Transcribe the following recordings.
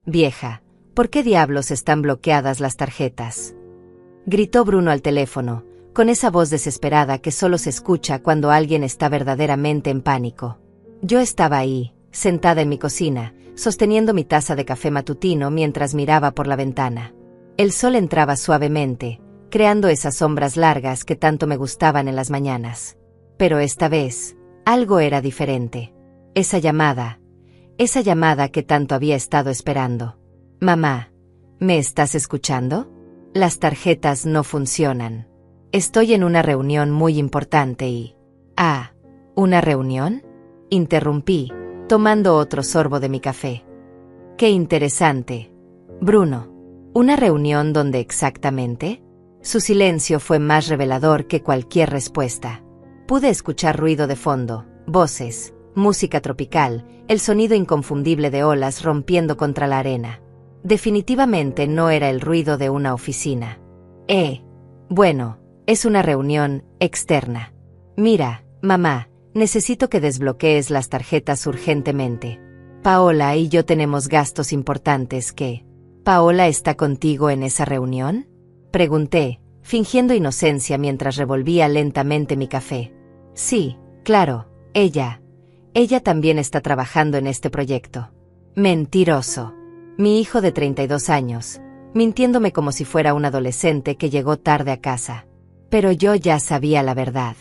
Vieja, ¿por qué diablos están bloqueadas las tarjetas?, gritó Bruno al teléfono, con esa voz desesperada que solo se escucha cuando alguien está verdaderamente en pánico. Yo estaba ahí, sentada en mi cocina, sosteniendo mi taza de café matutino mientras miraba por la ventana. El sol entraba suavemente, creando esas sombras largas que tanto me gustaban en las mañanas. Pero esta vez, algo era diferente. Esa llamada que tanto había estado esperando. Mamá, ¿me estás escuchando? Las tarjetas no funcionan. Estoy en una reunión muy importante y... Ah, ¿una reunión?, interrumpí, tomando otro sorbo de mi café. Qué interesante. Bruno, ¿una reunión dónde exactamente? Su silencio fue más revelador que cualquier respuesta. Pude escuchar ruido de fondo, voces, música tropical, el sonido inconfundible de olas rompiendo contra la arena. Definitivamente no era el ruido de una oficina. Bueno, es una reunión externa. Mira, mamá, necesito que desbloquees las tarjetas urgentemente. Paola y yo tenemos gastos importantes que... ¿Paola está contigo en esa reunión?, pregunté, fingiendo inocencia mientras revolvía lentamente mi café. Sí, claro, ella también está trabajando en este proyecto. Mentiroso. Mi hijo de 32 años, mintiéndome como si fuera un adolescente que llegó tarde a casa. Pero yo ya sabía la verdad.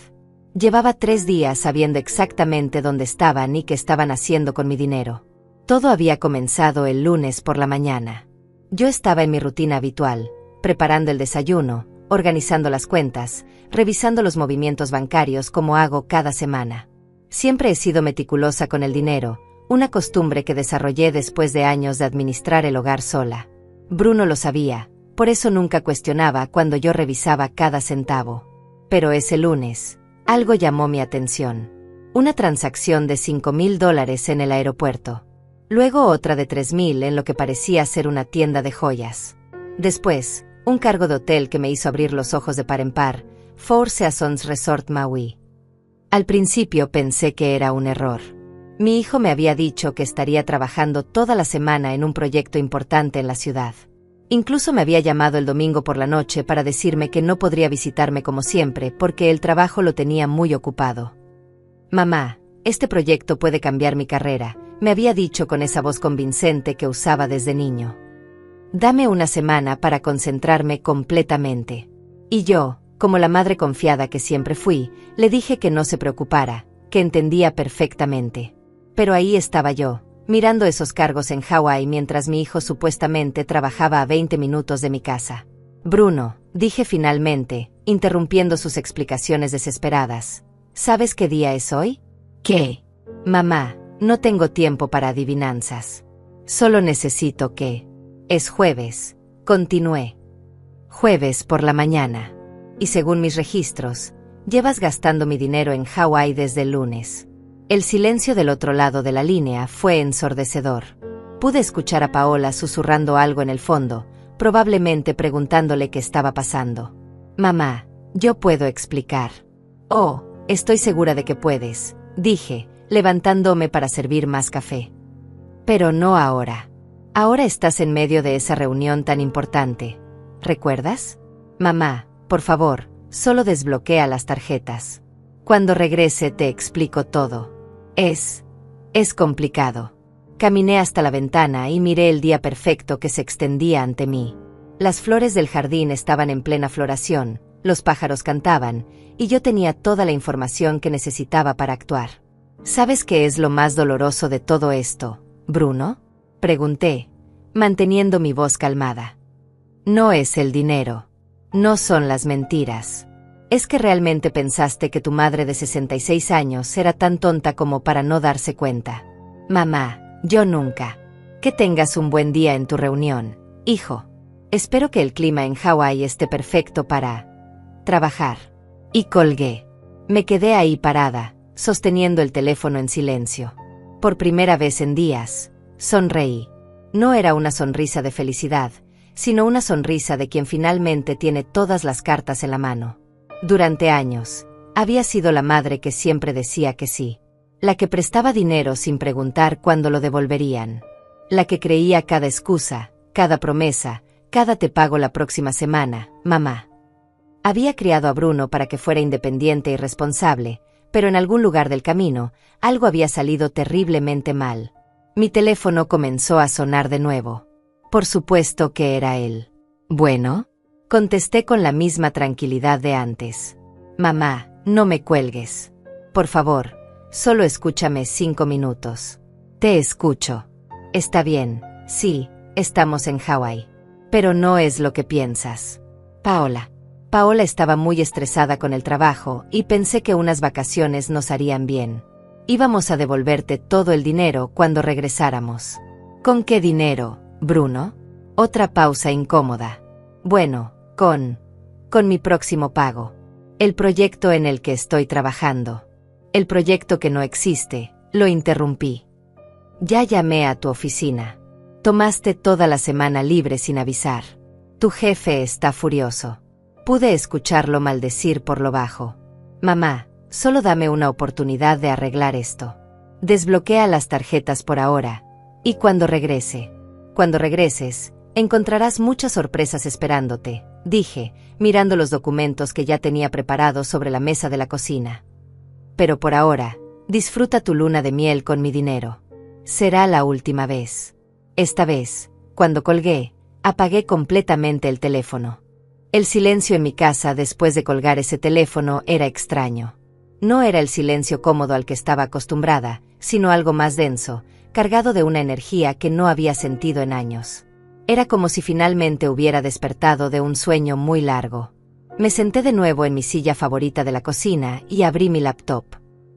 Llevaba 3 días sabiendo exactamente dónde estaban y qué estaban haciendo con mi dinero. Todo había comenzado el lunes por la mañana. Yo estaba en mi rutina habitual, preparando el desayuno, organizando las cuentas, revisando los movimientos bancarios como hago cada semana. Siempre he sido meticulosa con el dinero, una costumbre que desarrollé después de años de administrar el hogar sola. Bruno lo sabía, por eso nunca cuestionaba cuando yo revisaba cada centavo. Pero ese lunes, algo llamó mi atención. Una transacción de $5,000 en el aeropuerto. Luego otra de $3,000 en lo que parecía ser una tienda de joyas. Después, un cargo de hotel que me hizo abrir los ojos de par en par, Four Seasons Resort Maui. Al principio pensé que era un error. Mi hijo me había dicho que estaría trabajando toda la semana en un proyecto importante en la ciudad. Incluso me había llamado el domingo por la noche para decirme que no podría visitarme como siempre porque el trabajo lo tenía muy ocupado. Mamá, este proyecto puede cambiar mi carrera, me había dicho con esa voz convincente que usaba desde niño. Dame una semana para concentrarme completamente. Y yo, como la madre confiada que siempre fui, le dije que no se preocupara, que entendía perfectamente. Pero ahí estaba yo, mirando esos cargos en Hawái mientras mi hijo supuestamente trabajaba a 20 minutos de mi casa. Bruno, dije finalmente, interrumpiendo sus explicaciones desesperadas. ¿Sabes qué día es hoy? ¿Qué? Mamá, no tengo tiempo para adivinanzas. Solo necesito que... Es jueves, continué. Jueves por la mañana. Y según mis registros, llevas gastando mi dinero en Hawái desde el lunes. El silencio del otro lado de la línea fue ensordecedor. Pude escuchar a Paola susurrando algo en el fondo, probablemente preguntándole qué estaba pasando. Mamá, yo puedo explicar. Oh, estoy segura de que puedes, dije, levantándome para servir más café. Pero no ahora. Ahora estás en medio de esa reunión tan importante. ¿Recuerdas? Mamá, por favor, solo desbloquea las tarjetas. Cuando regrese te explico todo. Es complicado. Caminé hasta la ventana y miré el día perfecto que se extendía ante mí. Las flores del jardín estaban en plena floración, los pájaros cantaban, y yo tenía toda la información que necesitaba para actuar. ¿Sabes qué es lo más doloroso de todo esto, Bruno?, pregunté, manteniendo mi voz calmada. No es el dinero. No son las mentiras. ¿Es que realmente pensaste que tu madre de 66 años era tan tonta como para no darse cuenta? Mamá, yo nunca. Que tengas un buen día en tu reunión, hijo. Espero que el clima en Hawái esté perfecto para trabajar. Y colgué. Me quedé ahí parada, sosteniendo el teléfono en silencio. Por primera vez en días, sonreí. No era una sonrisa de felicidad, sino una sonrisa de quien finalmente tiene todas las cartas en la mano. Durante años, había sido la madre que siempre decía que sí, la que prestaba dinero sin preguntar cuándo lo devolverían. La que creía cada excusa, cada promesa, cada te pago la próxima semana, mamá. Había criado a Bruno para que fuera independiente y responsable, pero en algún lugar del camino, algo había salido terriblemente mal. Mi teléfono comenzó a sonar de nuevo. Por supuesto que era él. Bueno, contesté con la misma tranquilidad de antes. Mamá, no me cuelgues. Por favor, solo escúchame 5 minutos. Te escucho. Está bien, sí, estamos en Hawái. Pero no es lo que piensas. Paola. Paola estaba muy estresada con el trabajo y pensé que unas vacaciones nos harían bien. Íbamos a devolverte todo el dinero cuando regresáramos. ¿Con qué dinero, Bruno? Otra pausa incómoda. Bueno, con mi próximo pago. El proyecto en el que estoy trabajando. El proyecto que no existe, lo interrumpí. Ya llamé a tu oficina. Tomaste toda la semana libre sin avisar. Tu jefe está furioso. Pude escucharlo maldecir por lo bajo. Mamá, solo dame una oportunidad de arreglar esto. Desbloquea las tarjetas por ahora. Y cuando regreses, encontrarás muchas sorpresas esperándote, dije, mirando los documentos que ya tenía preparados sobre la mesa de la cocina. Pero por ahora, disfruta tu luna de miel con mi dinero. Será la última vez. Esta vez, cuando colgué, apagué completamente el teléfono. El silencio en mi casa después de colgar ese teléfono era extraño. No era el silencio cómodo al que estaba acostumbrada, sino algo más denso, cargado de una energía que no había sentido en años. Era como si finalmente hubiera despertado de un sueño muy largo. Me senté de nuevo en mi silla favorita de la cocina y abrí mi laptop.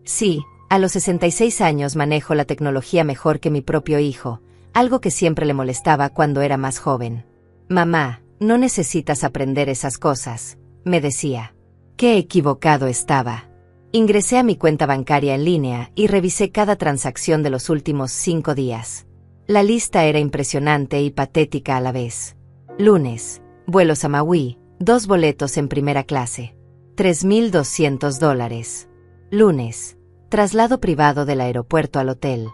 Sí, a los 66 años manejo la tecnología mejor que mi propio hijo, algo que siempre le molestaba cuando era más joven. Mamá, no necesitas aprender esas cosas, me decía. Qué equivocado estaba. Ingresé a mi cuenta bancaria en línea y revisé cada transacción de los últimos 5 días. La lista era impresionante y patética a la vez. Lunes, vuelos a Maui, 2 boletos en primera clase. $3,200. Lunes, traslado privado del aeropuerto al hotel.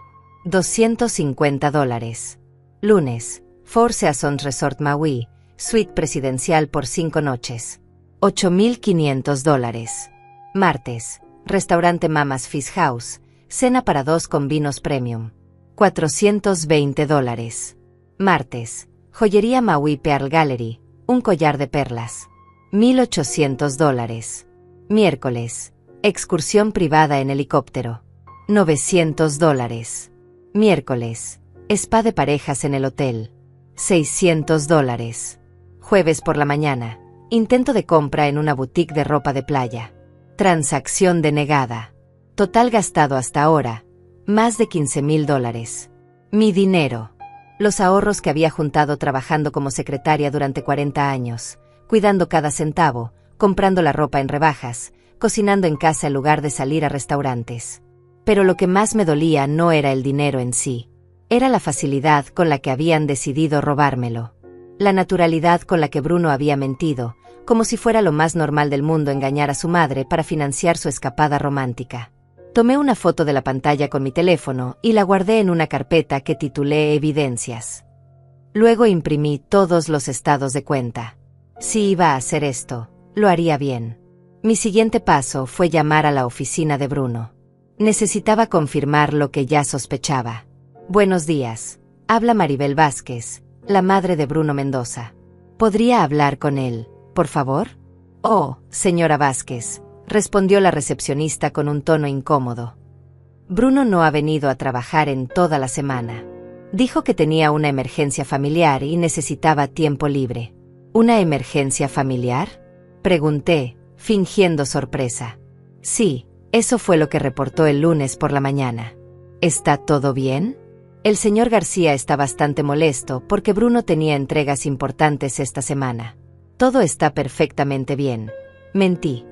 $250. Lunes, Four Seasons Resort Maui, suite presidencial por 5 noches. $8,500. Martes, restaurante Mama's Fish House, cena para 2 con vinos premium. $420. Martes, joyería Maui Pearl Gallery, un collar de perlas. $1,800. Miércoles, excursión privada en helicóptero. $900. Miércoles, spa de parejas en el hotel. $600. Jueves por la mañana, intento de compra en una boutique de ropa de playa. Transacción denegada. Total gastado hasta ahora, más de $15,000. Mi dinero. Los ahorros que había juntado trabajando como secretaria durante 40 años, cuidando cada centavo, comprando la ropa en rebajas, cocinando en casa en lugar de salir a restaurantes. Pero lo que más me dolía no era el dinero en sí. Era la facilidad con la que habían decidido robármelo. La naturalidad con la que Bruno había mentido, como si fuera lo más normal del mundo engañar a su madre para financiar su escapada romántica. Tomé una foto de la pantalla con mi teléfono y la guardé en una carpeta que titulé Evidencias. Luego imprimí todos los estados de cuenta. Si iba a hacer esto, lo haría bien. Mi siguiente paso fue llamar a la oficina de Bruno. Necesitaba confirmar lo que ya sospechaba. Buenos días, habla Maribel Vázquez, la madre de Bruno Mendoza. ¿Podría hablar con él, por favor? Oh, señora Vázquez, respondió la recepcionista con un tono incómodo. Bruno no ha venido a trabajar en toda la semana. Dijo que tenía una emergencia familiar y necesitaba tiempo libre. ¿Una emergencia familiar?, pregunté, fingiendo sorpresa. Sí, eso fue lo que reportó el lunes por la mañana. ¿Está todo bien? El señor García está bastante molesto porque Bruno tenía entregas importantes esta semana. Todo está perfectamente bien. Mentí.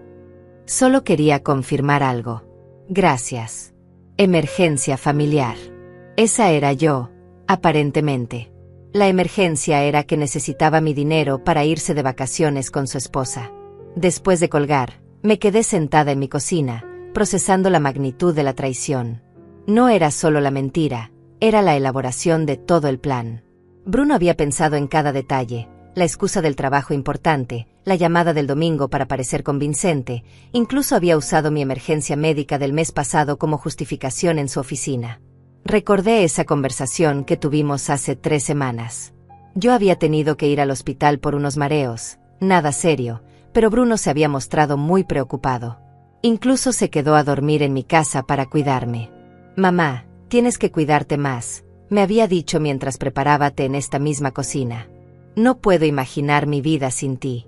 Solo quería confirmar algo. Gracias. Emergencia familiar. Esa era yo, aparentemente. La emergencia era que necesitaba mi dinero para irse de vacaciones con su esposa. Después de colgar, me quedé sentada en mi cocina, procesando la magnitud de la traición. No era solo la mentira, era la elaboración de todo el plan. Bruno había pensado en cada detalle, la excusa del trabajo importante, la llamada del domingo para parecer convincente, incluso había usado mi emergencia médica del mes pasado como justificación en su oficina. Recordé esa conversación que tuvimos hace 3 semanas. Yo había tenido que ir al hospital por unos mareos, nada serio, pero Bruno se había mostrado muy preocupado. Incluso se quedó a dormir en mi casa para cuidarme. «Mamá, tienes que cuidarte más», me había dicho mientras preparaba té en esta misma cocina. «No puedo imaginar mi vida sin ti».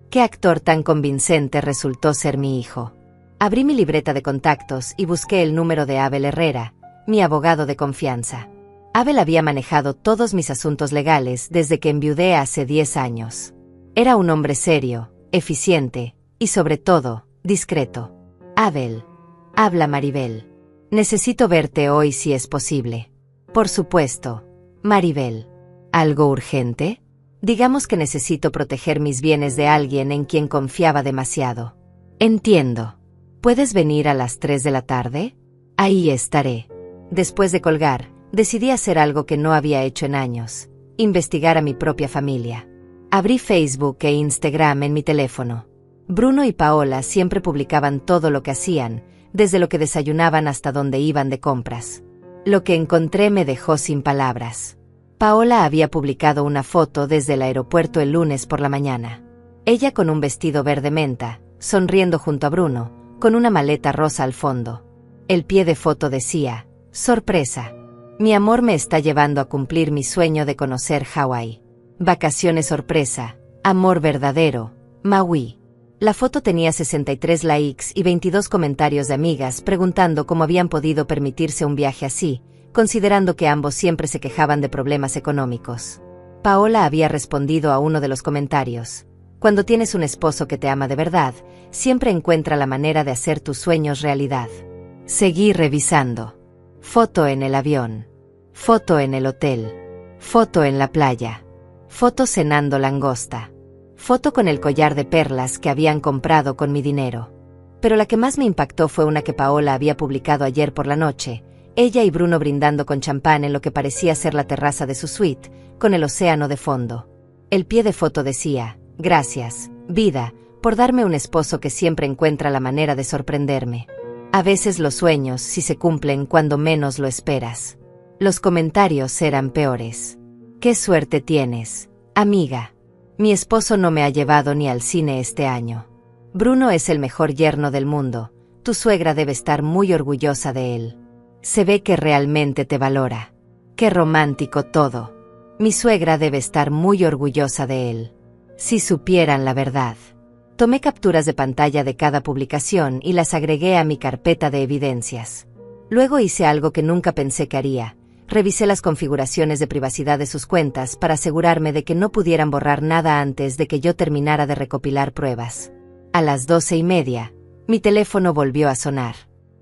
Qué actor tan convincente resultó ser mi hijo. Abrí mi libreta de contactos y busqué el número de Abel Herrera, mi abogado de confianza. Abel había manejado todos mis asuntos legales desde que enviudé hace 10 años. Era un hombre serio, eficiente y, sobre todo, discreto. «Abel», habla Maribel. «Necesito verte hoy si es posible». «Por supuesto, Maribel». «¿Algo urgente?» «Digamos que necesito proteger mis bienes de alguien en quien confiaba demasiado». «Entiendo. ¿Puedes venir a las 3 de la tarde?» «Ahí estaré». Después de colgar, decidí hacer algo que no había hecho en años: investigar a mi propia familia. Abrí Facebook e Instagram en mi teléfono. Bruno y Paola siempre publicaban todo lo que hacían, desde lo que desayunaban hasta dónde iban de compras. Lo que encontré me dejó sin palabras. Paola había publicado una foto desde el aeropuerto el lunes por la mañana. Ella con un vestido verde menta, sonriendo junto a Bruno, con una maleta rosa al fondo. El pie de foto decía: «Sorpresa. Mi amor me está llevando a cumplir mi sueño de conocer Hawái. Vacaciones sorpresa. Amor verdadero. Maui». La foto tenía 63 likes y 22 comentarios de amigas preguntando cómo habían podido permitirse un viaje así, considerando que ambos siempre se quejaban de problemas económicos. Paola había respondido a uno de los comentarios: «Cuando tienes un esposo que te ama de verdad, siempre encuentra la manera de hacer tus sueños realidad». Seguí revisando. Foto en el avión. Foto en el hotel. Foto en la playa. Foto cenando langosta. Foto con el collar de perlas que habían comprado con mi dinero. Pero la que más me impactó fue una que Paola había publicado ayer por la noche, ella y Bruno brindando con champán en lo que parecía ser la terraza de su suite, con el océano de fondo. El pie de foto decía: «Gracias, vida, por darme un esposo que siempre encuentra la manera de sorprenderme». A veces los sueños sí se cumplen cuando menos lo esperas. Los comentarios eran peores. «Qué suerte tienes, amiga. Mi esposo no me ha llevado ni al cine este año. Bruno es el mejor yerno del mundo. Tu suegra debe estar muy orgullosa de él. Se ve que realmente te valora. Qué romántico todo. Mi suegra debe estar muy orgullosa de él. Si supieran la verdad». Tomé capturas de pantalla de cada publicación y las agregué a mi carpeta de evidencias. Luego hice algo que nunca pensé que haría. Revisé las configuraciones de privacidad de sus cuentas para asegurarme de que no pudieran borrar nada antes de que yo terminara de recopilar pruebas. A las 12:30, mi teléfono volvió a sonar.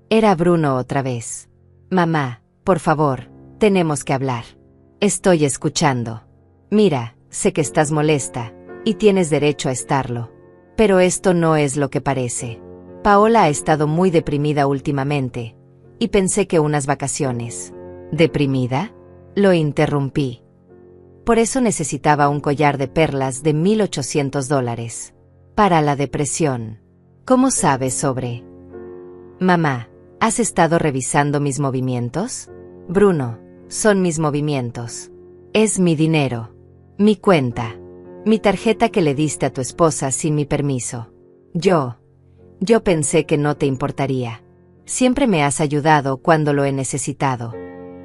Era Bruno otra vez. «Mamá, por favor, tenemos que hablar». «Estoy escuchando». «Mira, sé que estás molesta, y tienes derecho a estarlo. Pero esto no es lo que parece. Paola ha estado muy deprimida últimamente, y pensé que unas vacaciones». «¿Deprimida?», lo interrumpí. «Por eso necesitaba un collar de perlas de $1,800. Para la depresión». «¿Cómo sabes sobre...?» «Mamá, ¿has estado revisando mis movimientos?». «Bruno, son mis movimientos. Es mi dinero. Mi cuenta. Mi tarjeta que le diste a tu esposa sin mi permiso. Yo pensé que no te importaría. Siempre me has ayudado cuando lo he necesitado.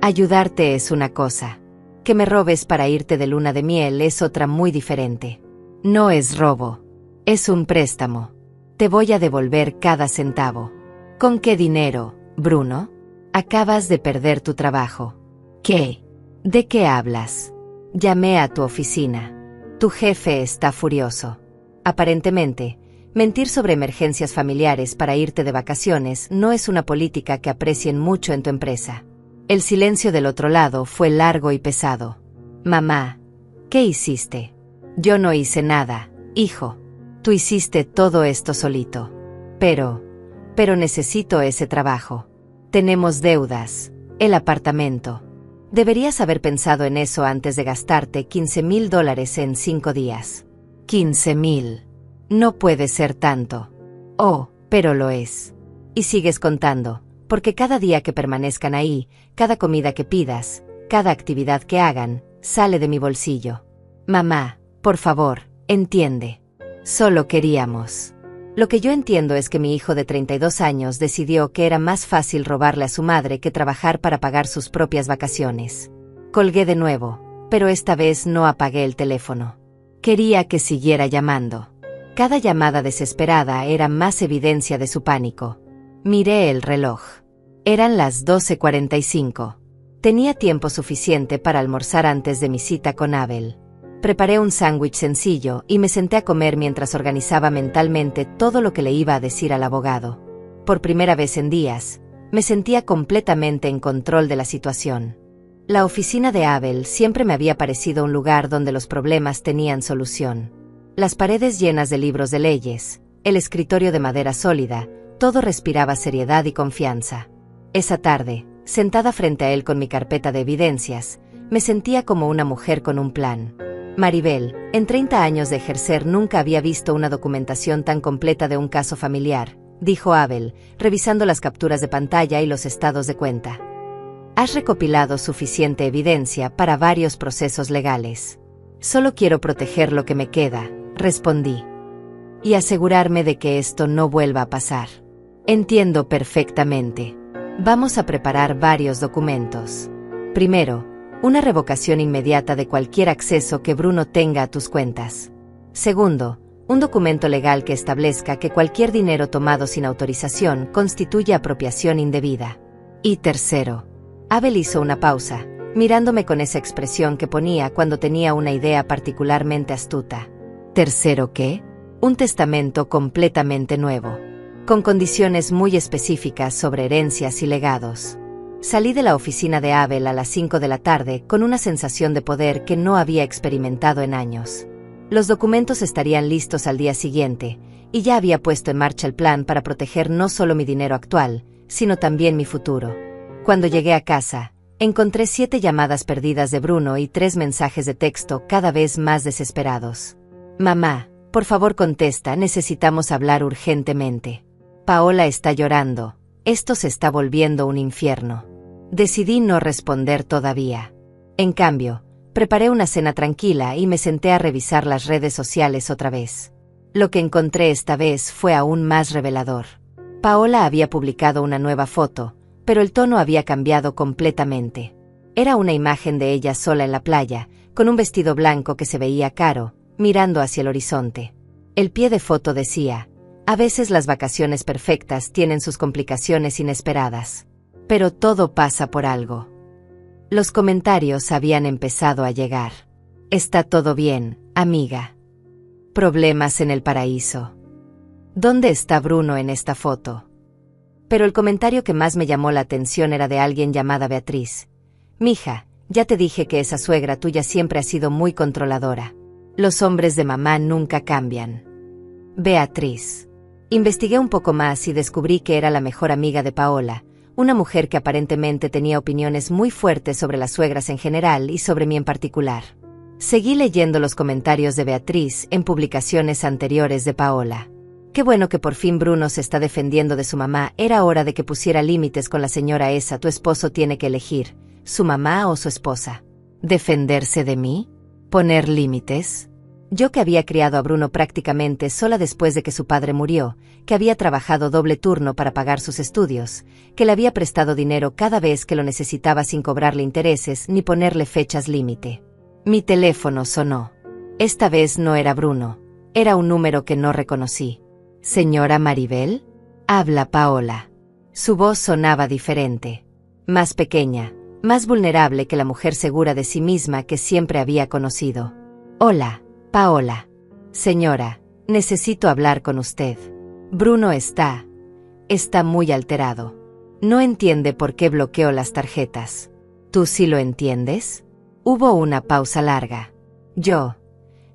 Ayudarte es una cosa. Que me robes para irte de luna de miel es otra muy diferente. No es robo. Es un préstamo. Te voy a devolver cada centavo». «¿Con qué dinero, Bruno? Acabas de perder tu trabajo». «¿Qué? ¿De qué hablas?». «Llamé a tu oficina. Tu jefe está furioso. Aparentemente, mentir sobre emergencias familiares para irte de vacaciones no es una política que aprecien mucho en tu empresa». El silencio del otro lado fue largo y pesado. «Mamá, ¿qué hiciste?». «Yo no hice nada, hijo. Tú hiciste todo esto solito. Pero necesito ese trabajo. Tenemos deudas, el apartamento. Deberías haber pensado en eso antes de gastarte $15,000 en 5 días. 15,000. No puede ser tanto. Oh, pero lo es. Y sigues contando, porque cada día que permanezcan ahí, cada comida que pidas, cada actividad que hagan, sale de mi bolsillo. Mamá, por favor, entiende. Solo queríamos. Lo que yo entiendo es que mi hijo de 32 años decidió que era más fácil robarle a su madre que trabajar para pagar sus propias vacaciones. Colgué de nuevo, pero esta vez no apagué el teléfono. Quería que siguiera llamando. Cada llamada desesperada era más evidencia de su pánico. Miré el reloj. Eran las 12:45. Tenía tiempo suficiente para almorzar antes de mi cita con Abel. Preparé un sándwich sencillo y me senté a comer mientras organizaba mentalmente todo lo que le iba a decir al abogado. Por primera vez en días, me sentía completamente en control de la situación. La oficina de Abel siempre me había parecido un lugar donde los problemas tenían solución. Las paredes llenas de libros de leyes, el escritorio de madera sólida, todo respiraba seriedad y confianza. Esa tarde, sentada frente a él con mi carpeta de evidencias, me sentía como una mujer con un plan. Maribel, en 30 años de ejercer nunca había visto una documentación tan completa de un caso familiar, dijo Abel, revisando las capturas de pantalla y los estados de cuenta. Has recopilado suficiente evidencia para varios procesos legales. Solo quiero proteger lo que me queda, respondí. Y asegurarme de que esto no vuelva a pasar. Entiendo perfectamente. Vamos a preparar varios documentos. Primero, una revocación inmediata de cualquier acceso que Bruno tenga a tus cuentas. Segundo, un documento legal que establezca que cualquier dinero tomado sin autorización constituye apropiación indebida. Y tercero, Abel hizo una pausa, mirándome con esa expresión que ponía cuando tenía una idea particularmente astuta. ¿Tercero qué? Un testamento completamente nuevo, con condiciones muy específicas sobre herencias y legados. Salí de la oficina de Abel a las 5 de la tarde con una sensación de poder que no había experimentado en años. Los documentos estarían listos al día siguiente, y ya había puesto en marcha el plan para proteger no solo mi dinero actual, sino también mi futuro. Cuando llegué a casa, encontré 7 llamadas perdidas de Bruno y 3 mensajes de texto cada vez más desesperados. Mamá, por favor contesta, necesitamos hablar urgentemente. Paola está llorando, esto se está volviendo un infierno. Decidí no responder todavía. En cambio, preparé una cena tranquila y me senté a revisar las redes sociales otra vez. Lo que encontré esta vez fue aún más revelador. Paola había publicado una nueva foto, pero el tono había cambiado completamente. Era una imagen de ella sola en la playa, con un vestido blanco que se veía caro, mirando hacia el horizonte. El pie de foto decía: a veces las vacaciones perfectas tienen sus complicaciones inesperadas. Pero todo pasa por algo. Los comentarios habían empezado a llegar. Está todo bien, amiga. Problemas en el paraíso. ¿Dónde está Bruno en esta foto? Pero el comentario que más me llamó la atención era de alguien llamada Beatriz. Mija, ya te dije que esa suegra tuya siempre ha sido muy controladora. Los hombres de mamá nunca cambian. Beatriz. Investigué un poco más y descubrí que era la mejor amiga de Paola, una mujer que aparentemente tenía opiniones muy fuertes sobre las suegras en general y sobre mí en particular. Seguí leyendo los comentarios de Beatriz en publicaciones anteriores de Paola. Qué bueno que por fin Bruno se está defendiendo de su mamá, era hora de que pusiera límites con la señora esa, tu esposo tiene que elegir, su mamá o su esposa. ¿Defenderse de mí? ¿Poner límites? Yo que había criado a Bruno prácticamente sola después de que su padre murió, que había trabajado doble turno para pagar sus estudios, que le había prestado dinero cada vez que lo necesitaba sin cobrarle intereses ni ponerle fechas límite. Mi teléfono sonó. Esta vez no era Bruno, era un número que no reconocí. ¿Señora Maribel? Habla Paola. Su voz sonaba diferente, más pequeña, más vulnerable que la mujer segura de sí misma que siempre había conocido. Hola, Paola. Señora, necesito hablar con usted. Bruno está muy alterado. No entiende por qué bloqueó las tarjetas. ¿Tú sí lo entiendes? Hubo una pausa larga. Yo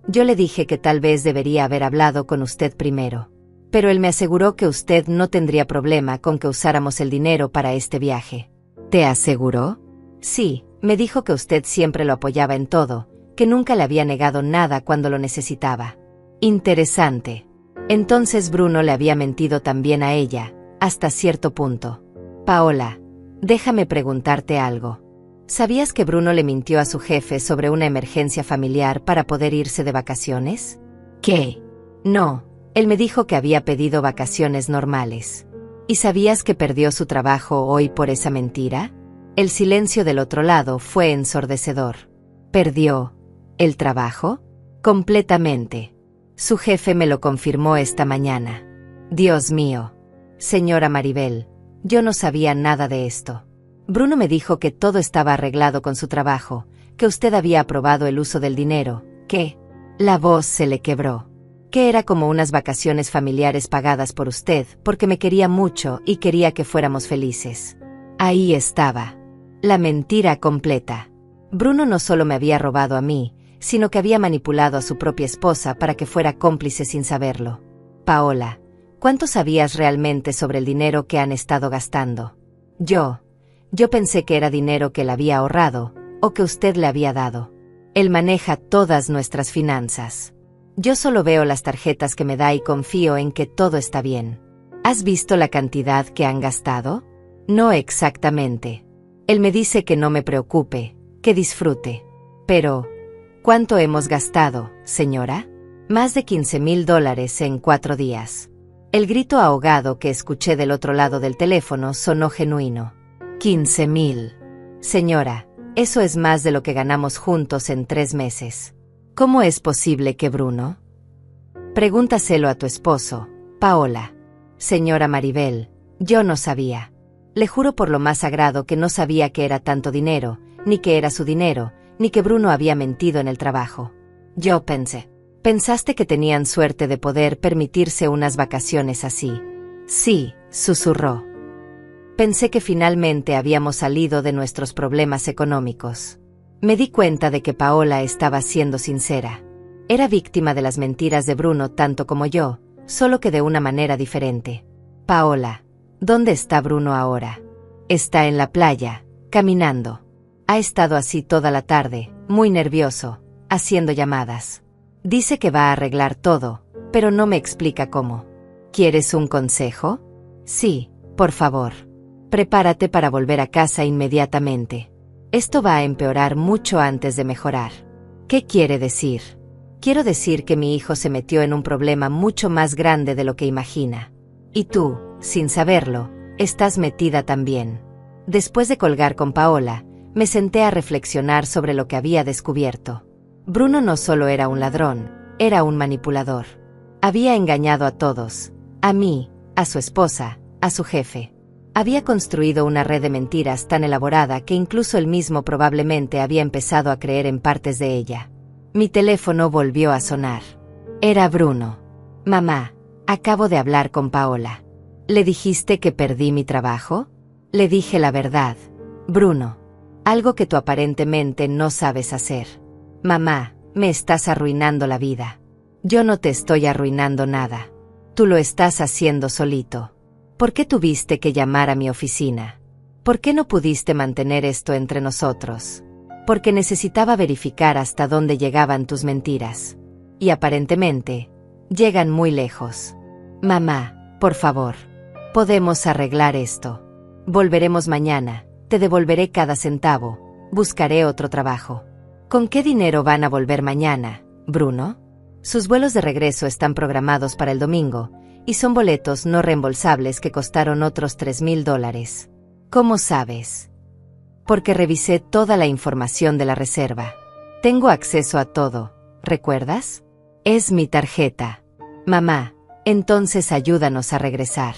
le dije que tal vez debería haber hablado con usted primero. Pero él me aseguró que usted no tendría problema con que usáramos el dinero para este viaje. ¿Te aseguró? Sí, Me dijo que usted siempre lo apoyaba en todo, que nunca le había negado nada cuando lo necesitaba. Interesante. Entonces Bruno le había mentido también a ella, hasta cierto punto. Paola, déjame preguntarte algo. ¿Sabías que Bruno le mintió a su jefe sobre una emergencia familiar para poder irse de vacaciones? ¿Qué? No, él me dijo que había pedido vacaciones normales. ¿Y sabías que perdió su trabajo hoy por esa mentira? El silencio del otro lado fue ensordecedor. ¿Perdió el trabajo? Completamente. Su jefe me lo confirmó esta mañana. Dios mío. Señora Maribel, yo no sabía nada de esto. Bruno me dijo que todo estaba arreglado con su trabajo, que usted había aprobado el uso del dinero, que... La voz se le quebró. Que era como unas vacaciones familiares pagadas por usted, porque me quería mucho y quería que fuéramos felices. Ahí estaba. La mentira completa. Bruno no solo me había robado a mí, sino que había manipulado a su propia esposa para que fuera cómplice sin saberlo. Paola, ¿cuánto sabías realmente sobre el dinero que han estado gastando? Yo pensé que era dinero que él había ahorrado, o que usted le había dado. Él maneja todas nuestras finanzas. Yo solo veo las tarjetas que me da y confío en que todo está bien. ¿Has visto la cantidad que han gastado? No exactamente. Él me dice que no me preocupe, que disfrute. Pero, ¿cuánto hemos gastado, señora? Más de $15,000 en 4 días. El grito ahogado que escuché del otro lado del teléfono sonó genuino. 15,000. Señora, eso es más de lo que ganamos juntos en 3 meses. ¿Cómo es posible que Bruno? Pregúntaselo a tu esposo, Paola. Señora Maribel, yo no sabía. Le juro por lo más sagrado que no sabía que era tanto dinero, ni que era su dinero, ni que Bruno había mentido en el trabajo. Yo pensé. ¿Pensaste que tenían suerte de poder permitirse unas vacaciones así? Sí, susurró. Pensé que finalmente habíamos salido de nuestros problemas económicos. Me di cuenta de que Paola estaba siendo sincera. Era víctima de las mentiras de Bruno tanto como yo, solo que de una manera diferente. Paola, ¿dónde está Bruno ahora? Está en la playa, caminando. Ha estado así toda la tarde, muy nervioso, haciendo llamadas. Dice que va a arreglar todo, pero no me explica cómo. ¿Quieres un consejo? Sí, por favor. Prepárate para volver a casa inmediatamente. Esto va a empeorar mucho antes de mejorar. ¿Qué quiere decir? Quiero decir que mi hijo se metió en un problema mucho más grande de lo que imagina. Y tú, sin saberlo, estás metida también. Después de colgar con Paola, me senté a reflexionar sobre lo que había descubierto. Bruno no solo era un ladrón, era un manipulador. Había engañado a todos, a mí, a su esposa, a su jefe. Había construido una red de mentiras tan elaborada que incluso él mismo probablemente había empezado a creer en partes de ella. Mi teléfono volvió a sonar. Era Bruno. Mamá, acabo de hablar con Paola. ¿Le dijiste que perdí mi trabajo? Le dije la verdad. Bruno, algo que tú aparentemente no sabes hacer. Mamá, me estás arruinando la vida. Yo no te estoy arruinando nada. Tú lo estás haciendo solito. ¿Por qué tuviste que llamar a mi oficina? ¿Por qué no pudiste mantener esto entre nosotros? Porque necesitaba verificar hasta dónde llegaban tus mentiras. Y aparentemente, llegan muy lejos. Mamá, por favor. Podemos arreglar esto. Volveremos mañana, te devolveré cada centavo, buscaré otro trabajo. ¿Con qué dinero van a volver mañana, Bruno? Sus vuelos de regreso están programados para el domingo, y son boletos no reembolsables que costaron otros $3,000. ¿Cómo sabes? Porque revisé toda la información de la reserva. Tengo acceso a todo, ¿recuerdas? Es mi tarjeta. Mamá, entonces ayúdanos a regresar.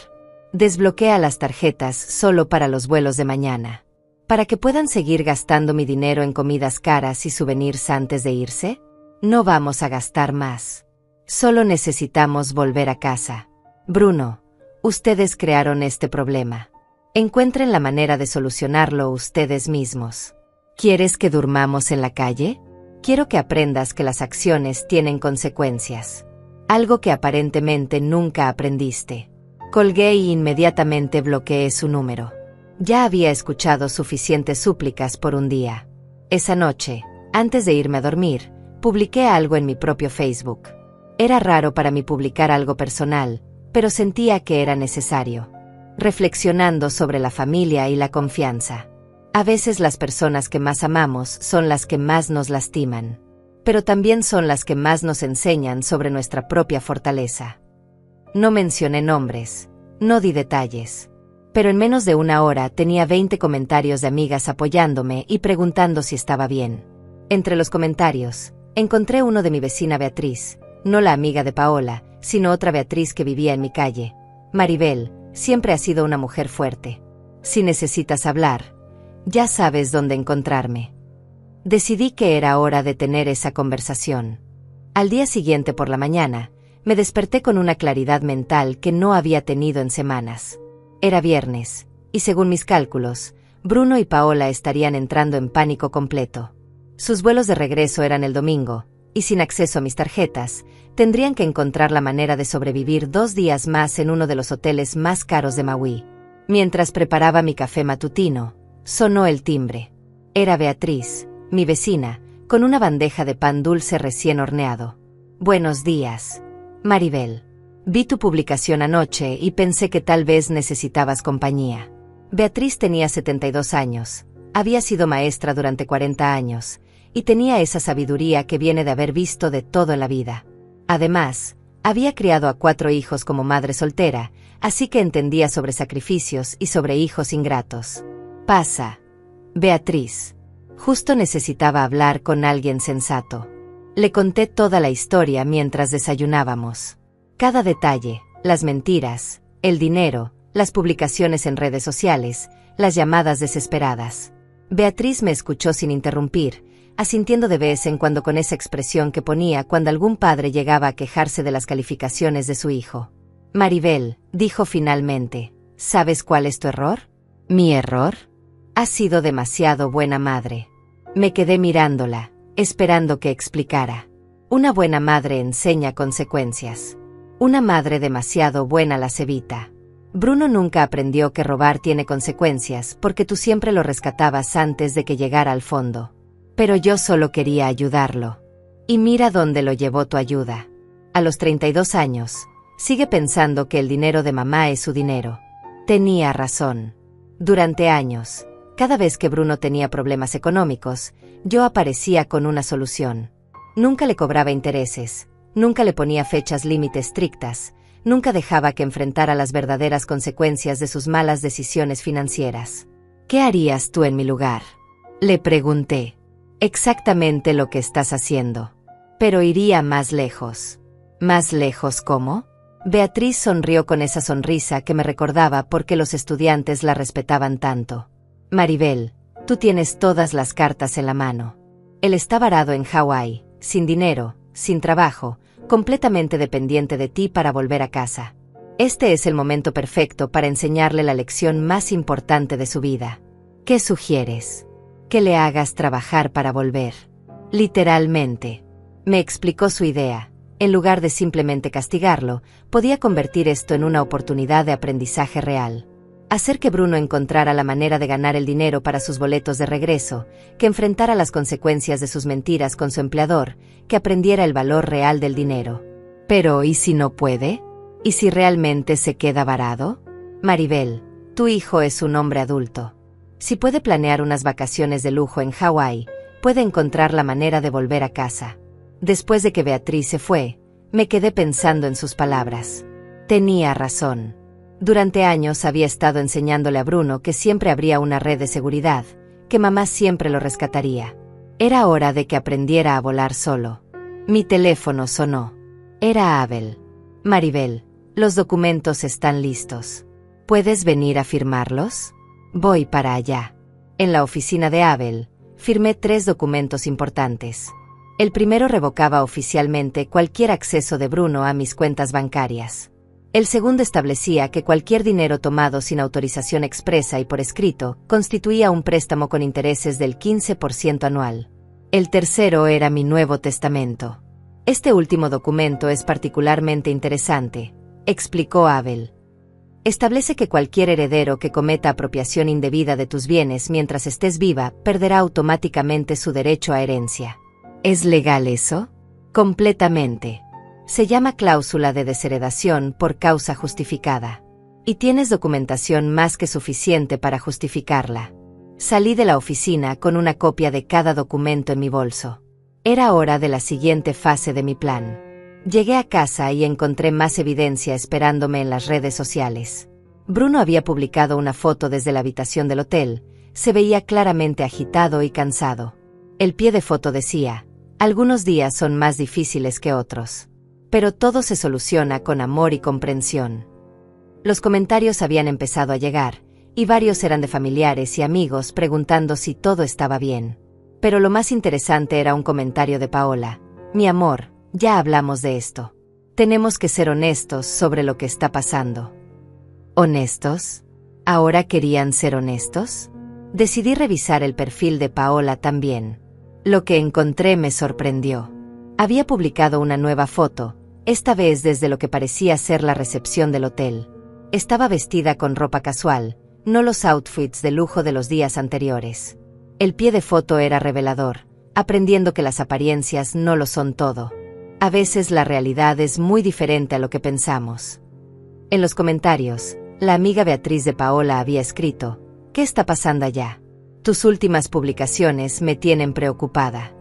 Desbloquea las tarjetas solo para los vuelos de mañana. ¿Para que puedan seguir gastando mi dinero en comidas caras y souvenirs antes de irse? No vamos a gastar más. Solo necesitamos volver a casa. Bruno, ustedes crearon este problema. Encuentren la manera de solucionarlo ustedes mismos. ¿Quieres que durmamos en la calle? Quiero que aprendas que las acciones tienen consecuencias. Algo que aparentemente nunca aprendiste. Colgué y inmediatamente bloqueé su número. Ya había escuchado suficientes súplicas por un día. Esa noche, antes de irme a dormir, publiqué algo en mi propio Facebook. Era raro para mí publicar algo personal, pero sentía que era necesario. Reflexionando sobre la familia y la confianza. A veces las personas que más amamos son las que más nos lastiman, pero también son las que más nos enseñan sobre nuestra propia fortaleza. No mencioné nombres, no di detalles, pero en menos de una hora tenía 20 comentarios de amigas apoyándome y preguntando si estaba bien. Entre los comentarios, encontré uno de mi vecina Beatriz, no la amiga de Paola, sino otra Beatriz que vivía en mi calle. Maribel, siempre has sido una mujer fuerte. Si necesitas hablar, ya sabes dónde encontrarme. Decidí que era hora de tener esa conversación. Al día siguiente por la mañana, me desperté con una claridad mental que no había tenido en semanas. Era viernes, y según mis cálculos, Bruno y Paola estarían entrando en pánico completo. Sus vuelos de regreso eran el domingo, y sin acceso a mis tarjetas, tendrían que encontrar la manera de sobrevivir 2 días más en uno de los hoteles más caros de Maui. Mientras preparaba mi café matutino, sonó el timbre. Era Beatriz, mi vecina, con una bandeja de pan dulce recién horneado. Buenos días, Maribel. Vi tu publicación anoche y pensé que tal vez necesitabas compañía. Beatriz tenía 72 años, había sido maestra durante 40 años, y tenía esa sabiduría que viene de haber visto de todo en la vida. Además, había criado a 4 hijos como madre soltera, así que entendía sobre sacrificios y sobre hijos ingratos. Pasa, Beatriz. Justo necesitaba hablar con alguien sensato. Le conté toda la historia mientras desayunábamos. Cada detalle, las mentiras, el dinero, las publicaciones en redes sociales, las llamadas desesperadas. Beatriz me escuchó sin interrumpir, asintiendo de vez en cuando con esa expresión que ponía cuando algún padre llegaba a quejarse de las calificaciones de su hijo. Maribel, dijo finalmente, ¿sabes cuál es tu error? ¿Mi error? Has sido demasiado buena madre. Me quedé mirándola, esperando que explicara. Una buena madre enseña consecuencias. Una madre demasiado buena las evita. Bruno nunca aprendió que robar tiene consecuencias porque tú siempre lo rescatabas antes de que llegara al fondo. Pero yo solo quería ayudarlo. Y mira dónde lo llevó tu ayuda. A los 32 años, sigue pensando que el dinero de mamá es su dinero. Tenía razón. Durante años, cada vez que Bruno tenía problemas económicos, yo aparecía con una solución. Nunca le cobraba intereses, nunca le ponía fechas límite estrictas, nunca dejaba que enfrentara las verdaderas consecuencias de sus malas decisiones financieras. ¿Qué harías tú en mi lugar? Le pregunté. Exactamente lo que estás haciendo. Pero iría más lejos. ¿Más lejos cómo? Beatriz sonrió con esa sonrisa que me recordaba por qué los estudiantes la respetaban tanto. Maribel, tú tienes todas las cartas en la mano. Él está varado en Hawái, sin dinero, sin trabajo, completamente dependiente de ti para volver a casa. Este es el momento perfecto para enseñarle la lección más importante de su vida. ¿Qué sugieres? Que le hagas trabajar para volver. Literalmente. Me explicó su idea. En lugar de simplemente castigarlo, podía convertir esto en una oportunidad de aprendizaje real. Hacer que Bruno encontrara la manera de ganar el dinero para sus boletos de regreso, que enfrentara las consecuencias de sus mentiras con su empleador, que aprendiera el valor real del dinero. Pero, ¿y si no puede? ¿Y si realmente se queda varado? Maribel, tu hijo es un hombre adulto. Si puede planear unas vacaciones de lujo en Hawái, puede encontrar la manera de volver a casa. Después de que Beatriz se fue, me quedé pensando en sus palabras. Tenía razón. Durante años había estado enseñándole a Bruno que siempre habría una red de seguridad, que mamá siempre lo rescataría. Era hora de que aprendiera a volar solo. Mi teléfono sonó. Era Abel. Maribel, los documentos están listos. ¿Puedes venir a firmarlos? Voy para allá. En la oficina de Abel, firmé 3 documentos importantes. El primero revocaba oficialmente cualquier acceso de Bruno a mis cuentas bancarias. El segundo establecía que cualquier dinero tomado sin autorización expresa y por escrito constituía un préstamo con intereses del 15% anual. El tercero era mi nuevo testamento. Este último documento es particularmente interesante, explicó Abel. Establece que cualquier heredero que cometa apropiación indebida de tus bienes mientras estés viva perderá automáticamente su derecho a herencia. ¿Es legal eso? Completamente. Se llama cláusula de desheredación por causa justificada. Y tienes documentación más que suficiente para justificarla. Salí de la oficina con una copia de cada documento en mi bolso. Era hora de la siguiente fase de mi plan. Llegué a casa y encontré más evidencia esperándome en las redes sociales. Bruno había publicado una foto desde la habitación del hotel. Se veía claramente agitado y cansado. El pie de foto decía: algunos días son más difíciles que otros. Pero todo se soluciona con amor y comprensión. Los comentarios habían empezado a llegar, y varios eran de familiares y amigos preguntando si todo estaba bien. Pero lo más interesante era un comentario de Paola: mi amor, ya hablamos de esto. Tenemos que ser honestos sobre lo que está pasando. ¿Honestos? ¿Ahora querían ser honestos? Decidí revisar el perfil de Paola también. Lo que encontré me sorprendió. Había publicado una nueva foto, esta vez desde lo que parecía ser la recepción del hotel. Estaba vestida con ropa casual, no los outfits de lujo de los días anteriores. El pie de foto era revelador, aprendiendo que las apariencias no lo son todo. A veces la realidad es muy diferente a lo que pensamos. En los comentarios, la amiga Beatriz de Paola había escrito: ¿qué está pasando allá? Tus últimas publicaciones me tienen preocupada.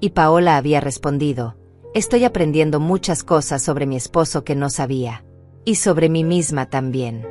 Y Paola había respondido: estoy aprendiendo muchas cosas sobre mi esposo que no sabía. Y sobre mí misma también.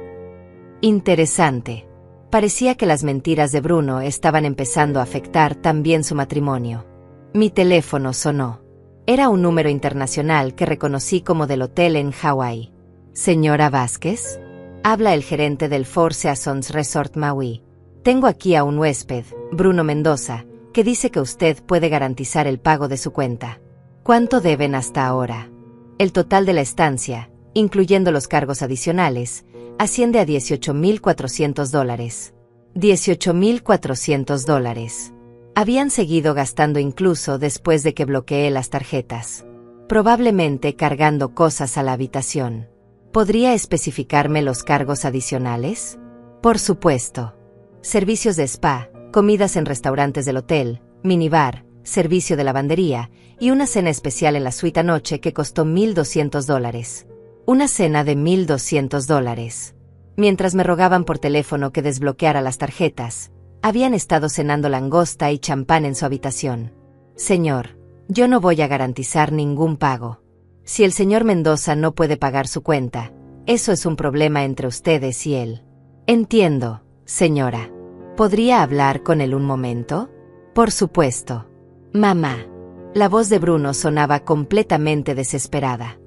Interesante. Parecía que las mentiras de Bruno estaban empezando a afectar también su matrimonio. Mi teléfono sonó. Era un número internacional que reconocí como del hotel en Hawái. ¿Señora Vázquez? Habla el gerente del Four Seasons Resort Maui. Tengo aquí a un huésped, Bruno Mendoza, que dice que usted puede garantizar el pago de su cuenta. ¿Cuánto deben hasta ahora? El total de la estancia, incluyendo los cargos adicionales, asciende a $18,400. $18,400. Habían seguido gastando incluso después de que bloqueé las tarjetas. Probablemente cargando cosas a la habitación. ¿Podría especificarme los cargos adicionales? Por supuesto. Servicios de spa, comidas en restaurantes del hotel, minibar, servicio de lavandería y una cena especial en la suite anoche que costó $1,200. Una cena de $1,200. Mientras me rogaban por teléfono que desbloqueara las tarjetas, habían estado cenando langosta y champán en su habitación. Señor, yo no voy a garantizar ningún pago. Si el señor Mendoza no puede pagar su cuenta, eso es un problema entre ustedes y él. Entiendo, señora. ¿Podría hablar con él un momento? Por supuesto. Mamá. La voz de Bruno sonaba completamente desesperada.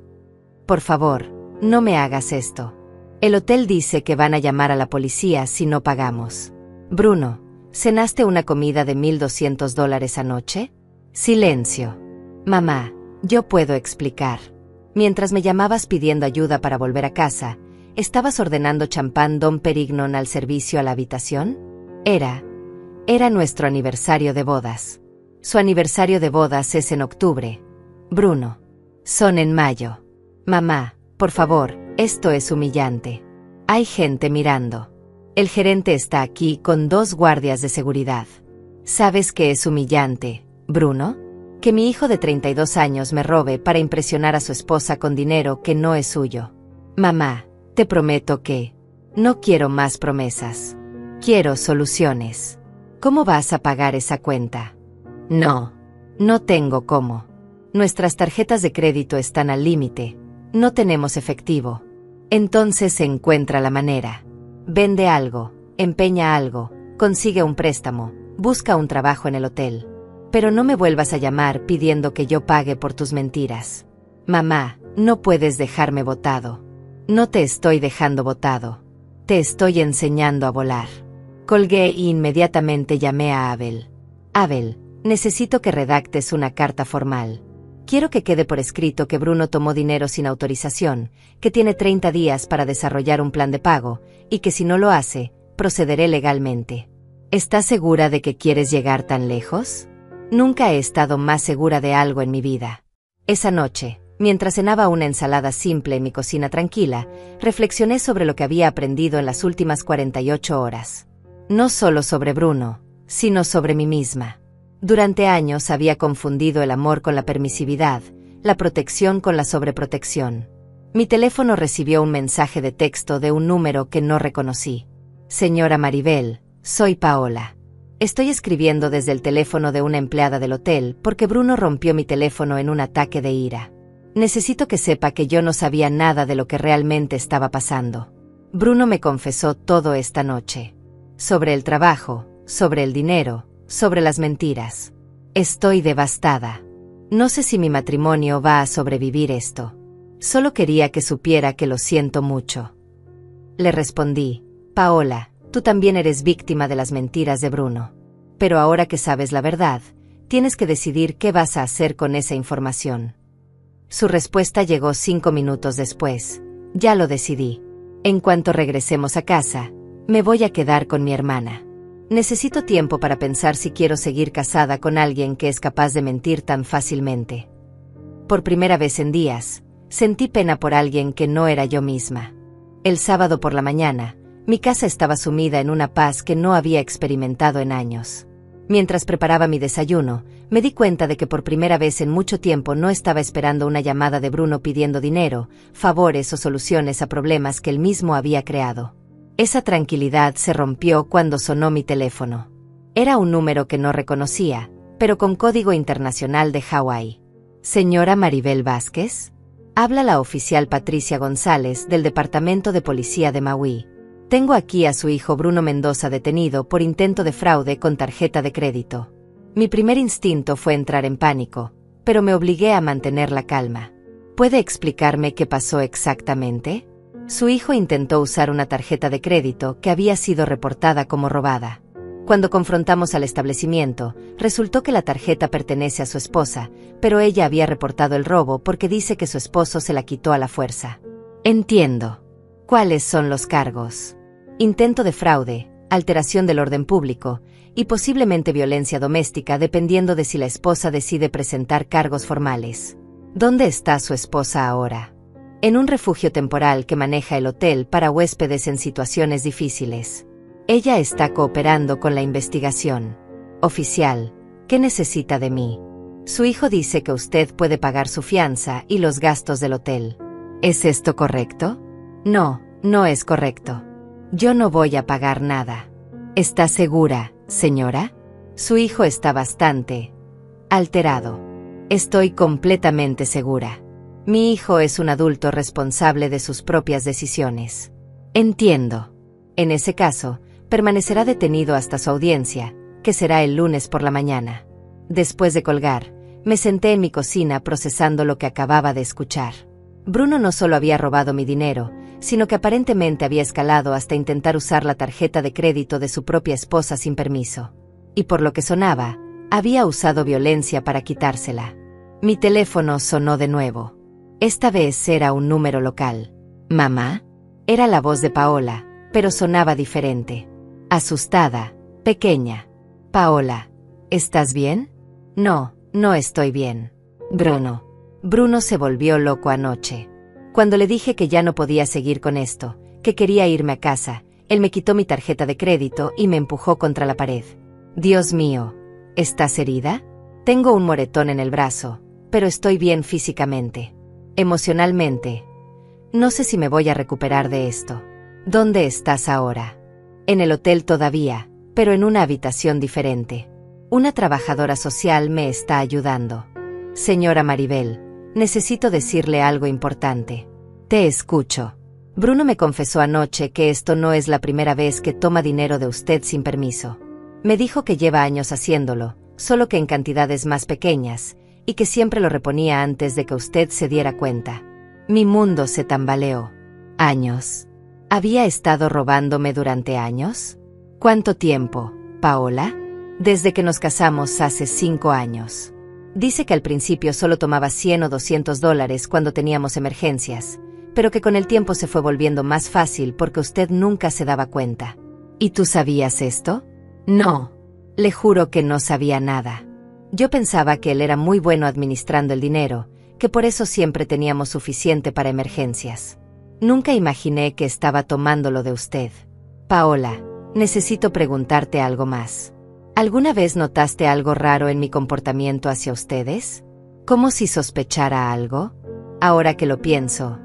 Por favor, no me hagas esto. El hotel dice que van a llamar a la policía si no pagamos. Bruno, ¿cenaste una comida de $1,200 anoche? Silencio. Mamá, yo puedo explicar. Mientras me llamabas pidiendo ayuda para volver a casa, ¿estabas ordenando champán Dom Perignon al servicio a la habitación? Era nuestro aniversario de bodas. Su aniversario de bodas es en octubre. Bruno. Son en mayo. Mamá, por favor, esto es humillante. Hay gente mirando. El gerente está aquí con 2 guardias de seguridad. ¿Sabes qué es humillante, Bruno? Que mi hijo de 32 años me robe para impresionar a su esposa con dinero que no es suyo. Mamá, te prometo que no quiero más promesas. Quiero soluciones. ¿Cómo vas a pagar esa cuenta? No tengo cómo. Nuestras tarjetas de crédito están al límite. No tenemos efectivo. Entonces se encuentra la manera. Vende algo, empeña algo, consigue un préstamo, busca un trabajo en el hotel. Pero no me vuelvas a llamar pidiendo que yo pague por tus mentiras. Mamá, no puedes dejarme botado. No te estoy dejando botado. Te estoy enseñando a volar. Colgué e inmediatamente llamé a Abel. Abel, necesito que redactes una carta formal. Quiero que quede por escrito que Bruno tomó dinero sin autorización, que tiene 30 días para desarrollar un plan de pago, y que si no lo hace, procederé legalmente. ¿Estás segura de que quieres llegar tan lejos? Nunca he estado más segura de algo en mi vida. Esa noche, Mientras cenaba una ensalada simple en mi cocina tranquila, reflexioné sobre lo que había aprendido en las últimas 48 horas. No solo sobre Bruno, sino sobre mí misma. Durante años había confundido el amor con la permisividad, la protección con la sobreprotección. Mi teléfono recibió un mensaje de texto de un número que no reconocí. Señora Maribel, soy Paola. Estoy escribiendo desde el teléfono de una empleada del hotel porque Bruno rompió mi teléfono en un ataque de ira. Necesito que sepa que yo no sabía nada de lo que realmente estaba pasando. Bruno me confesó todo esta noche. Sobre el trabajo, sobre el dinero, sobre las mentiras. Estoy devastada. No sé si mi matrimonio va a sobrevivir esto. Solo quería que supiera que lo siento mucho. Le respondí, Paola, tú también eres víctima de las mentiras de Bruno. Pero ahora que sabes la verdad, tienes que decidir qué vas a hacer con esa información. Su respuesta llegó 5 minutos después. Ya lo decidí. En cuanto regresemos a casa, me voy a quedar con mi hermana. Necesito tiempo para pensar si quiero seguir casada con alguien que es capaz de mentir tan fácilmente. Por primera vez en días, sentí pena por alguien que no era yo misma. El sábado por la mañana, mi casa estaba sumida en una paz que no había experimentado en años. Mientras preparaba mi desayuno, me di cuenta de que por primera vez en mucho tiempo no estaba esperando una llamada de Bruno pidiendo dinero, favores o soluciones a problemas que él mismo había creado. Esa tranquilidad se rompió cuando sonó mi teléfono. Era un número que no reconocía, pero con código internacional de Hawái. ¿Señora Maribel Vázquez? Habla la oficial Patricia González del Departamento de Policía de Maui. Tengo aquí a su hijo Bruno Mendoza detenido por intento de fraude con tarjeta de crédito. Mi primer instinto fue entrar en pánico, pero me obligué a mantener la calma. ¿Puede explicarme qué pasó exactamente? Su hijo intentó usar una tarjeta de crédito que había sido reportada como robada. Cuando confrontamos al establecimiento, resultó que la tarjeta pertenece a su esposa, pero ella había reportado el robo porque dice que su esposo se la quitó a la fuerza. Entiendo. ¿Cuáles son los cargos? Intento de fraude, alteración del orden público, y posiblemente violencia doméstica dependiendo de si la esposa decide presentar cargos formales. ¿Dónde está su esposa ahora? En un refugio temporal que maneja el hotel para huéspedes en situaciones difíciles. Ella está cooperando con la investigación. Oficial, ¿qué necesita de mí? Su hijo dice que usted puede pagar su fianza y los gastos del hotel. ¿Es esto correcto? No, no es correcto. Yo no voy a pagar nada. ¿Está segura, señora? Su hijo está bastante alterado. Estoy completamente segura. Mi hijo es un adulto responsable de sus propias decisiones. Entiendo. En ese caso, permanecerá detenido hasta su audiencia, que será el lunes por la mañana. Después de colgar, me senté en mi cocina procesando lo que acababa de escuchar. Bruno no solo había robado mi dinero, sino que aparentemente había escalado hasta intentar usar la tarjeta de crédito de su propia esposa sin permiso. Y por lo que sonaba, había usado violencia para quitársela. Mi teléfono sonó de nuevo. Esta vez era un número local. ¿Mamá? Era la voz de Paola, pero sonaba diferente. Asustada, pequeña. Paola, ¿estás bien? No, no estoy bien. Bruno. Bruno se volvió loco anoche. Cuando le dije que ya no podía seguir con esto, que quería irme a casa, él me quitó mi tarjeta de crédito y me empujó contra la pared. Dios mío, ¿estás herida? Tengo un moretón en el brazo, pero estoy bien físicamente. Emocionalmente. No sé si me voy a recuperar de esto. ¿Dónde estás ahora? En el hotel todavía, pero en una habitación diferente. Una trabajadora social me está ayudando. Señora Maribel, necesito decirle algo importante. Te escucho. Bruno me confesó anoche que esto no es la primera vez que toma dinero de usted sin permiso. Me dijo que lleva años haciéndolo, solo que en cantidades más pequeñas, y que siempre lo reponía antes de que usted se diera cuenta. Mi mundo se tambaleó. ¿Años? ¿Había estado robándome durante años? ¿Cuánto tiempo, Paola? Desde que nos casamos hace 5 años. Dice que al principio solo tomaba 100 o 200 dólares cuando teníamos emergencias, pero que con el tiempo se fue volviendo más fácil porque usted nunca se daba cuenta. ¿Y tú sabías esto? No. Le juro que no sabía nada. Yo pensaba que él era muy bueno administrando el dinero, que por eso siempre teníamos suficiente para emergencias. Nunca imaginé que estaba tomándolo de usted. Paola, necesito preguntarte algo más. ¿Alguna vez notaste algo raro en mi comportamiento hacia ustedes? ¿Como si sospechara algo? Ahora que lo pienso,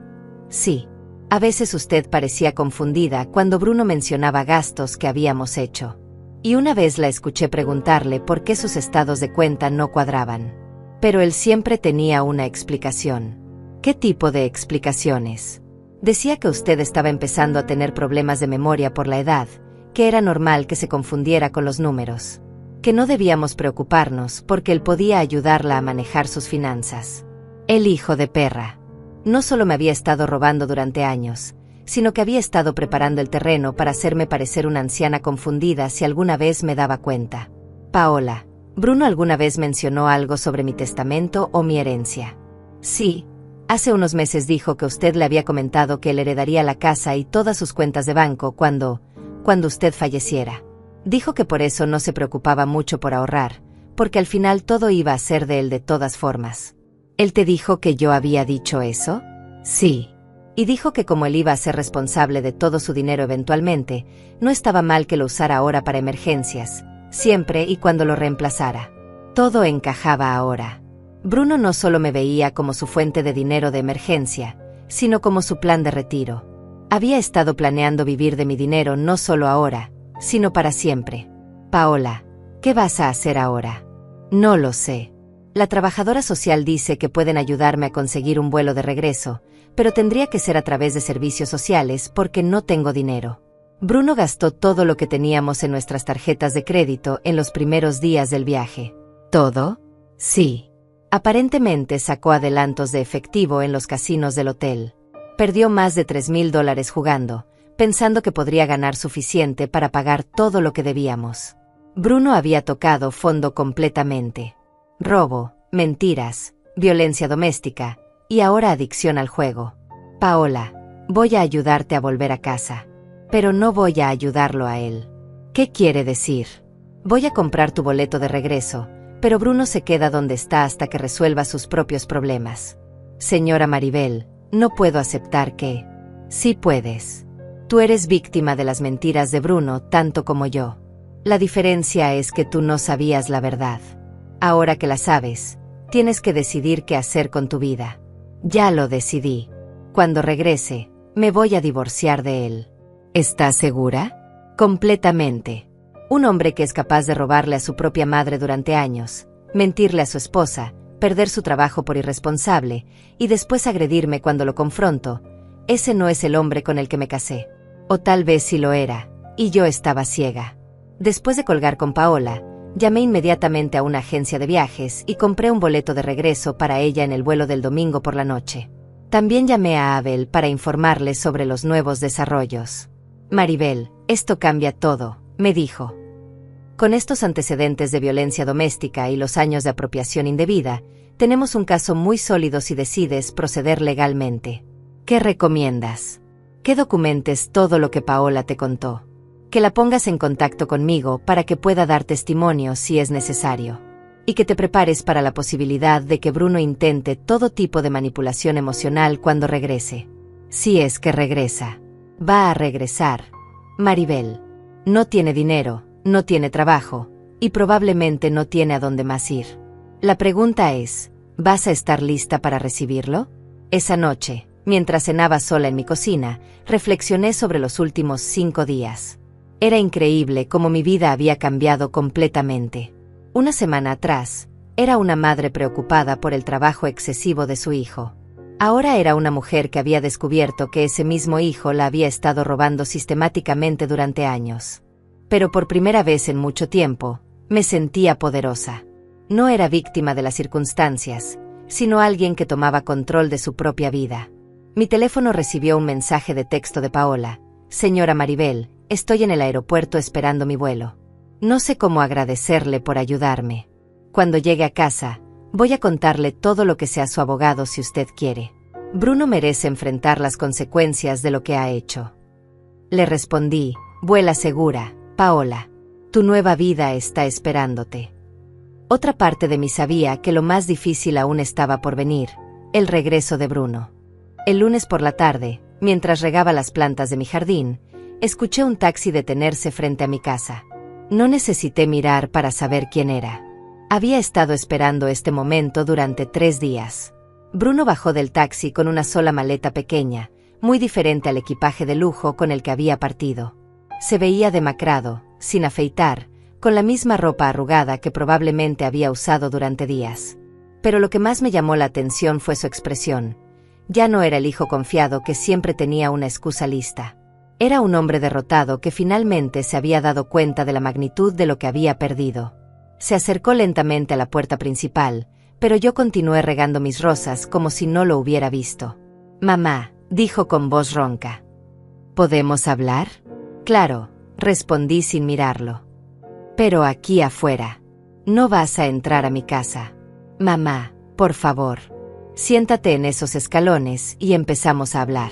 sí. A veces usted parecía confundida cuando Bruno mencionaba gastos que habíamos hecho. Y una vez la escuché preguntarle por qué sus estados de cuenta no cuadraban. Pero él siempre tenía una explicación. ¿Qué tipo de explicaciones? Decía que usted estaba empezando a tener problemas de memoria por la edad, que era normal que se confundiera con los números, que no debíamos preocuparnos porque él podía ayudarla a manejar sus finanzas. El hijo de perra. No solo me había estado robando durante años, sino que había estado preparando el terreno para hacerme parecer una anciana confundida si alguna vez me daba cuenta. Paola, ¿Bruno alguna vez mencionó algo sobre mi testamento o mi herencia? Sí. Hace unos meses dijo que usted le había comentado que él heredaría la casa y todas sus cuentas de banco cuando usted falleciera. Dijo que por eso no se preocupaba mucho por ahorrar, porque al final todo iba a ser de él de todas formas. ¿Él te dijo que yo había dicho eso? Sí. Y dijo que como él iba a ser responsable de todo su dinero eventualmente, no estaba mal que lo usara ahora para emergencias, siempre y cuando lo reemplazara. Todo encajaba ahora. Bruno no solo me veía como su fuente de dinero de emergencia, sino como su plan de retiro. Había estado planeando vivir de mi dinero no solo ahora, sino para siempre. Paola, ¿qué vas a hacer ahora? No lo sé. La trabajadora social dice que pueden ayudarme a conseguir un vuelo de regreso, pero tendría que ser a través de servicios sociales porque no tengo dinero. Bruno gastó todo lo que teníamos en nuestras tarjetas de crédito en los primeros días del viaje. ¿Todo? Sí. Aparentemente sacó adelantos de efectivo en los casinos del hotel. Perdió más de $3,000 jugando, pensando que podría ganar suficiente para pagar todo lo que debíamos. Bruno había tocado fondo completamente. Robo, mentiras, violencia doméstica, y ahora adicción al juego. Paola, voy a ayudarte a volver a casa. Pero no voy a ayudarlo a él. ¿Qué quiere decir? Voy a comprar tu boleto de regreso, pero Bruno se queda donde está hasta que resuelva sus propios problemas. Señora Maribel, no puedo aceptar que... Sí puedes. Tú eres víctima de las mentiras de Bruno tanto como yo. La diferencia es que tú no sabías la verdad. Ahora que la sabes, tienes que decidir qué hacer con tu vida. Ya lo decidí. Cuando regrese, me voy a divorciar de él. ¿Estás segura? Completamente. Un hombre que es capaz de robarle a su propia madre durante años, mentirle a su esposa, perder su trabajo por irresponsable y después agredirme cuando lo confronto, ese no es el hombre con el que me casé. O tal vez sí lo era, y yo estaba ciega. Después de colgar con Paola, llamé inmediatamente a una agencia de viajes y compré un boleto de regreso para ella en el vuelo del domingo por la noche. También llamé a Abel para informarle sobre los nuevos desarrollos. Maribel, esto cambia todo, me dijo. Con estos antecedentes de violencia doméstica y los años de apropiación indebida, tenemos un caso muy sólido si decides proceder legalmente. ¿Qué recomiendas? Que documentes todo lo que Paola te contó. Que la pongas en contacto conmigo para que pueda dar testimonio si es necesario. Y que te prepares para la posibilidad de que Bruno intente todo tipo de manipulación emocional cuando regrese. Si es que regresa. Va a regresar. Maribel. No tiene dinero, no tiene trabajo, y probablemente no tiene a dónde más ir. La pregunta es, ¿vas a estar lista para recibirlo? Esa noche, mientras cenaba sola en mi cocina, reflexioné sobre los últimos 5 días. Era increíble cómo mi vida había cambiado completamente. Una semana atrás, era una madre preocupada por el trabajo excesivo de su hijo. Ahora era una mujer que había descubierto que ese mismo hijo la había estado robando sistemáticamente durante años. Pero por primera vez en mucho tiempo, me sentía poderosa. No era víctima de las circunstancias, sino alguien que tomaba control de su propia vida. Mi teléfono recibió un mensaje de texto de Paola. Señora Maribel, estoy en el aeropuerto esperando mi vuelo. No sé cómo agradecerle por ayudarme. Cuando llegue a casa, voy a contarle todo lo que sea su abogado si usted quiere. Bruno merece enfrentar las consecuencias de lo que ha hecho. Le respondí, vuela segura, Paola. Tu nueva vida está esperándote. Otra parte de mí sabía que lo más difícil aún estaba por venir. El regreso de Bruno. El lunes por la tarde, mientras regaba las plantas de mi jardín, escuché un taxi detenerse frente a mi casa. No necesité mirar para saber quién era. Había estado esperando este momento durante 3 días. Bruno bajó del taxi con una sola maleta pequeña, muy diferente al equipaje de lujo con el que había partido. Se veía demacrado, sin afeitar, con la misma ropa arrugada que probablemente había usado durante días. Pero lo que más me llamó la atención fue su expresión. Ya no era el hijo confiado que siempre tenía una excusa lista. Era un hombre derrotado que finalmente se había dado cuenta de la magnitud de lo que había perdido. Se acercó lentamente a la puerta principal, pero yo continué regando mis rosas como si no lo hubiera visto. «Mamá», dijo con voz ronca. «¿Podemos hablar?» «Claro», respondí sin mirarlo. «Pero aquí afuera. No vas a entrar a mi casa. Mamá, por favor. Siéntate en esos escalones y empezamos a hablar».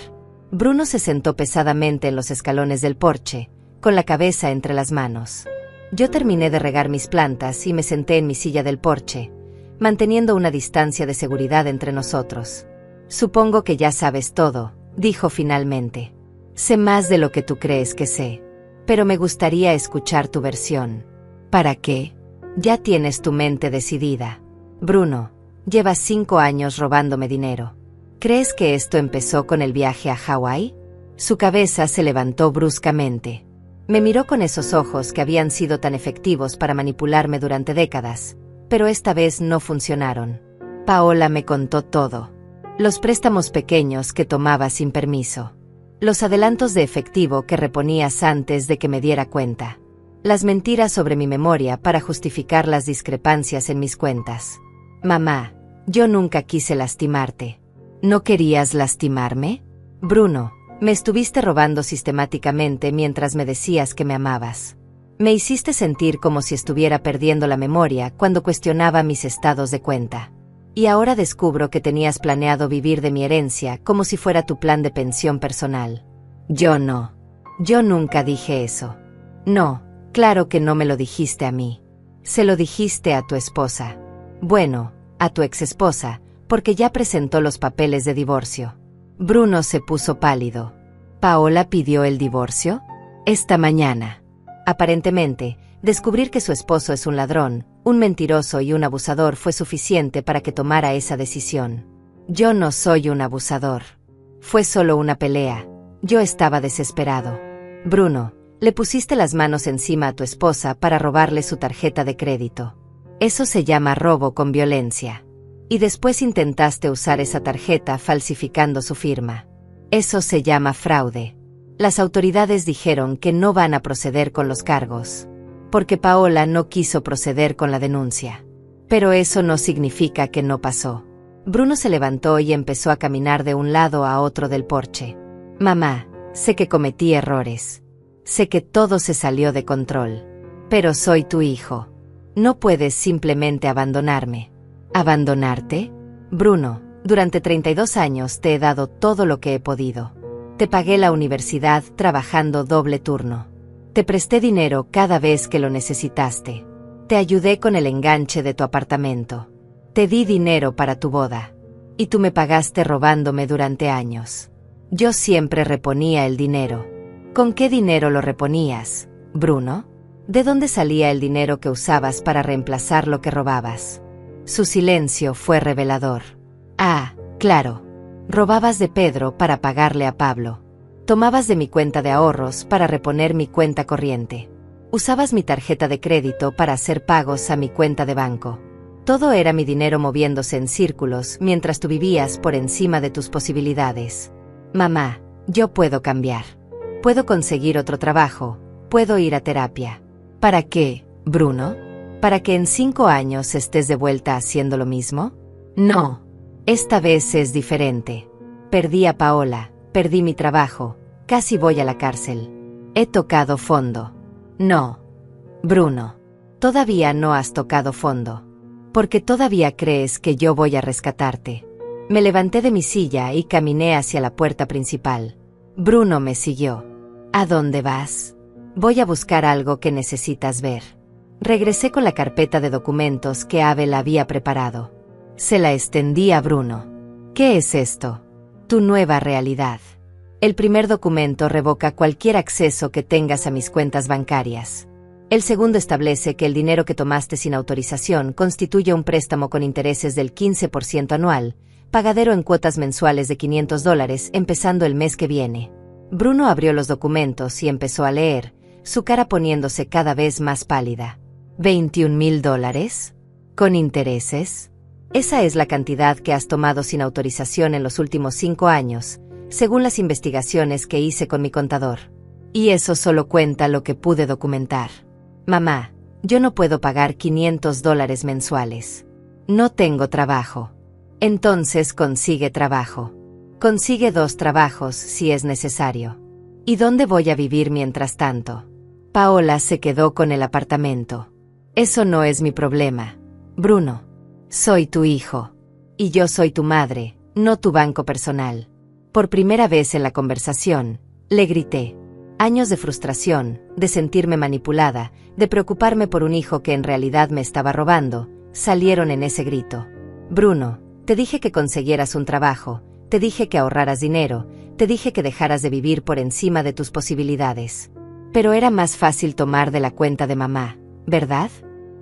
Bruno se sentó pesadamente en los escalones del porche, con la cabeza entre las manos. Yo terminé de regar mis plantas y me senté en mi silla del porche, manteniendo una distancia de seguridad entre nosotros. «Supongo que ya sabes todo», dijo finalmente. «Sé más de lo que tú crees que sé. Pero me gustaría escuchar tu versión». «¿Para qué? Ya tienes tu mente decidida. Bruno, llevas 5 años robándome dinero. ¿Crees que esto empezó con el viaje a Hawái?» Su cabeza se levantó bruscamente. Me miró con esos ojos que habían sido tan efectivos para manipularme durante décadas, pero esta vez no funcionaron. Paola me contó todo. Los préstamos pequeños que tomaba sin permiso. Los adelantos de efectivo que reponías antes de que me diera cuenta. Las mentiras sobre mi memoria para justificar las discrepancias en mis cuentas. «Mamá, yo nunca quise lastimarte». «¿No querías lastimarme?» «Bruno, me estuviste robando sistemáticamente mientras me decías que me amabas. Me hiciste sentir como si estuviera perdiendo la memoria cuando cuestionaba mis estados de cuenta. Y ahora descubro que tenías planeado vivir de mi herencia como si fuera tu plan de pensión personal». «Yo no. Yo nunca dije eso». «No, claro que no me lo dijiste a mí. Se lo dijiste a tu esposa. Bueno, a tu exesposa, porque ya presentó los papeles de divorcio». Bruno se puso pálido. «¿Paola pidió el divorcio?» «Esta mañana». Aparentemente, descubrir que su esposo es un ladrón, un mentiroso y un abusador fue suficiente para que tomara esa decisión. «Yo no soy un abusador. Fue solo una pelea. Yo estaba desesperado». «Bruno, le pusiste las manos encima a tu esposa para robarle su tarjeta de crédito. Eso se llama robo con violencia. Y después intentaste usar esa tarjeta falsificando su firma. Eso se llama fraude. Las autoridades dijeron que no van a proceder con los cargos, porque Paola no quiso proceder con la denuncia. Pero eso no significa que no pasó». Bruno se levantó y empezó a caminar de un lado a otro del porche. «Mamá, sé que cometí errores. Sé que todo se salió de control. Pero soy tu hijo. No puedes simplemente abandonarme». «¿Abandonarte?» «Bruno, durante 32 años te he dado todo lo que he podido. Te pagué la universidad trabajando doble turno. Te presté dinero cada vez que lo necesitaste. Te ayudé con el enganche de tu apartamento. Te di dinero para tu boda. Y tú me pagaste robándome durante años. Yo siempre reponía el dinero». «¿Con qué dinero lo reponías, Bruno? ¿De dónde salía el dinero que usabas para reemplazar lo que robabas?» Su silencio fue revelador. «Ah, claro. Robabas de Pedro para pagarle a Pablo. Tomabas de mi cuenta de ahorros para reponer mi cuenta corriente. Usabas mi tarjeta de crédito para hacer pagos a mi cuenta de banco. Todo era mi dinero moviéndose en círculos mientras tú vivías por encima de tus posibilidades. Mamá, yo puedo cambiar. Puedo conseguir otro trabajo, puedo ir a terapia». «¿Para qué, Bruno? ¿Para que en 5 años estés de vuelta haciendo lo mismo?» «No. Esta vez es diferente. Perdí a Paola, perdí mi trabajo, casi voy a la cárcel. He tocado fondo». «No. Bruno, todavía no has tocado fondo. Porque todavía crees que yo voy a rescatarte». Me levanté de mi silla y caminé hacia la puerta principal. Bruno me siguió. «¿A dónde vas?» «Voy a buscar algo que necesitas ver». Regresé con la carpeta de documentos que Abel había preparado. Se la extendí a Bruno. ¿Qué es esto? Tu nueva realidad. El primer documento revoca cualquier acceso que tengas a mis cuentas bancarias. El segundo establece que el dinero que tomaste sin autorización constituye un préstamo con intereses del 15% anual, pagadero en cuotas mensuales de $500 empezando el mes que viene. Bruno abrió los documentos y empezó a leer, su cara poniéndose cada vez más pálida. ¿$21,000? ¿Con intereses? Esa es la cantidad que has tomado sin autorización en los últimos 5 años, según las investigaciones que hice con mi contador. Y eso solo cuenta lo que pude documentar. Mamá, yo no puedo pagar $500 mensuales. No tengo trabajo. Entonces consigue trabajo. Consigue 2 trabajos si es necesario. ¿Y dónde voy a vivir mientras tanto? Paola se quedó con el apartamento. Eso no es mi problema. Bruno, soy tu hijo. Y yo soy tu madre, no tu banco personal. Por primera vez en la conversación, le grité. Años de frustración, de sentirme manipulada, de preocuparme por un hijo que en realidad me estaba robando, salieron en ese grito. Bruno, te dije que consiguieras un trabajo, te dije que ahorraras dinero, te dije que dejaras de vivir por encima de tus posibilidades. Pero era más fácil tomar de la cuenta de mamá, ¿verdad?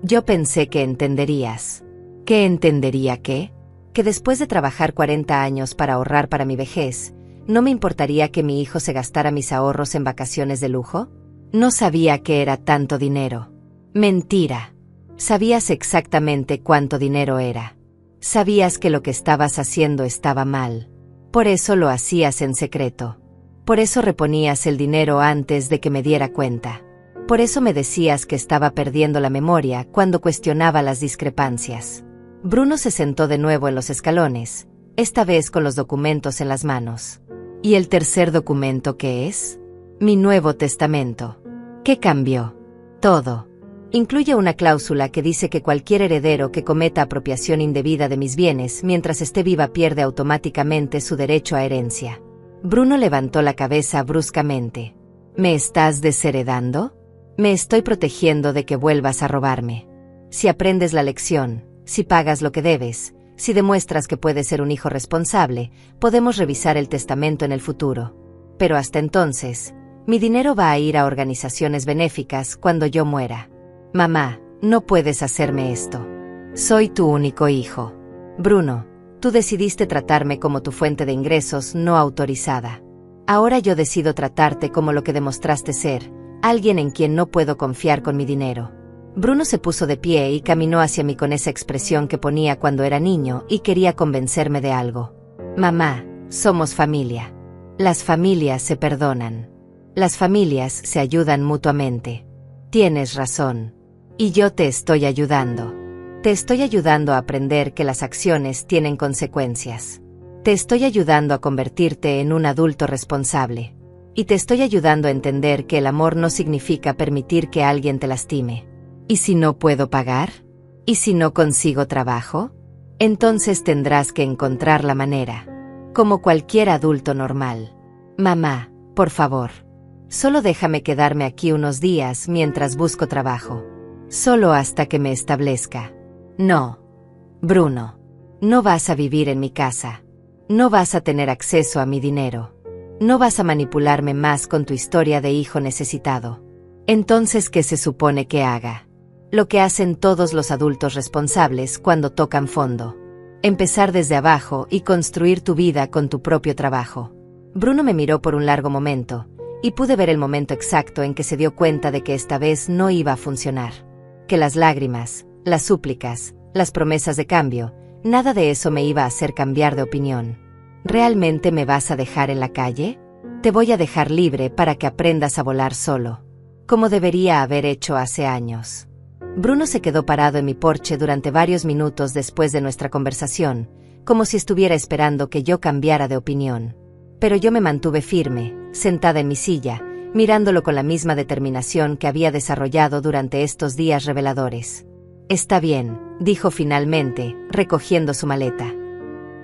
Yo pensé que entenderías. ¿Qué entendería qué? Que después de trabajar 40 años para ahorrar para mi vejez, ¿no me importaría que mi hijo se gastara mis ahorros en vacaciones de lujo? No sabía que era tanto dinero. Mentira. Sabías exactamente cuánto dinero era. Sabías que lo que estabas haciendo estaba mal. Por eso lo hacías en secreto. Por eso reponías el dinero antes de que me diera cuenta. Por eso me decías que estaba perdiendo la memoria cuando cuestionaba las discrepancias. Bruno se sentó de nuevo en los escalones, esta vez con los documentos en las manos. ¿Y el tercer documento qué es? Mi Nuevo Testamento. ¿Qué cambió? Todo. Incluye una cláusula que dice que cualquier heredero que cometa apropiación indebida de mis bienes mientras esté viva pierde automáticamente su derecho a herencia. Bruno levantó la cabeza bruscamente. ¿Me estás desheredando? Me estoy protegiendo de que vuelvas a robarme. Si aprendes la lección, si pagas lo que debes, si demuestras que puedes ser un hijo responsable, podemos revisar el testamento en el futuro. Pero hasta entonces, mi dinero va a ir a organizaciones benéficas cuando yo muera. Mamá, no puedes hacerme esto. Soy tu único hijo. Bruno, tú decidiste tratarme como tu fuente de ingresos no autorizada. Ahora yo decido tratarte como lo que demostraste ser, alguien en quien no puedo confiar con mi dinero. Bruno se puso de pie y caminó hacia mí con esa expresión que ponía cuando era niño y quería convencerme de algo. Mamá, somos familia. Las familias se perdonan. Las familias se ayudan mutuamente. Tienes razón. Y yo te estoy ayudando. Te estoy ayudando a aprender que las acciones tienen consecuencias. Te estoy ayudando a convertirte en un adulto responsable. Y te estoy ayudando a entender que el amor no significa permitir que alguien te lastime. ¿Y si no puedo pagar? ¿Y si no consigo trabajo? Entonces tendrás que encontrar la manera. Como cualquier adulto normal. Mamá, por favor. Solo déjame quedarme aquí unos días mientras busco trabajo. Solo hasta que me establezca. No. Bruno. No vas a vivir en mi casa. No vas a tener acceso a mi dinero. No vas a manipularme más con tu historia de hijo necesitado. Entonces, ¿qué se supone que haga? Lo que hacen todos los adultos responsables cuando tocan fondo. Empezar desde abajo y construir tu vida con tu propio trabajo. Bruno me miró por un largo momento, y pude ver el momento exacto en que se dio cuenta de que esta vez no iba a funcionar. Que las lágrimas, las súplicas, las promesas de cambio, nada de eso me iba a hacer cambiar de opinión. ¿Realmente me vas a dejar en la calle? Te voy a dejar libre para que aprendas a volar solo. Como debería haber hecho hace años. Bruno se quedó parado en mi porche durante varios minutos después de nuestra conversación, como si estuviera esperando que yo cambiara de opinión. Pero yo me mantuve firme, sentada en mi silla, mirándolo con la misma determinación que había desarrollado durante estos días reveladores. Está bien, dijo finalmente, recogiendo su maleta.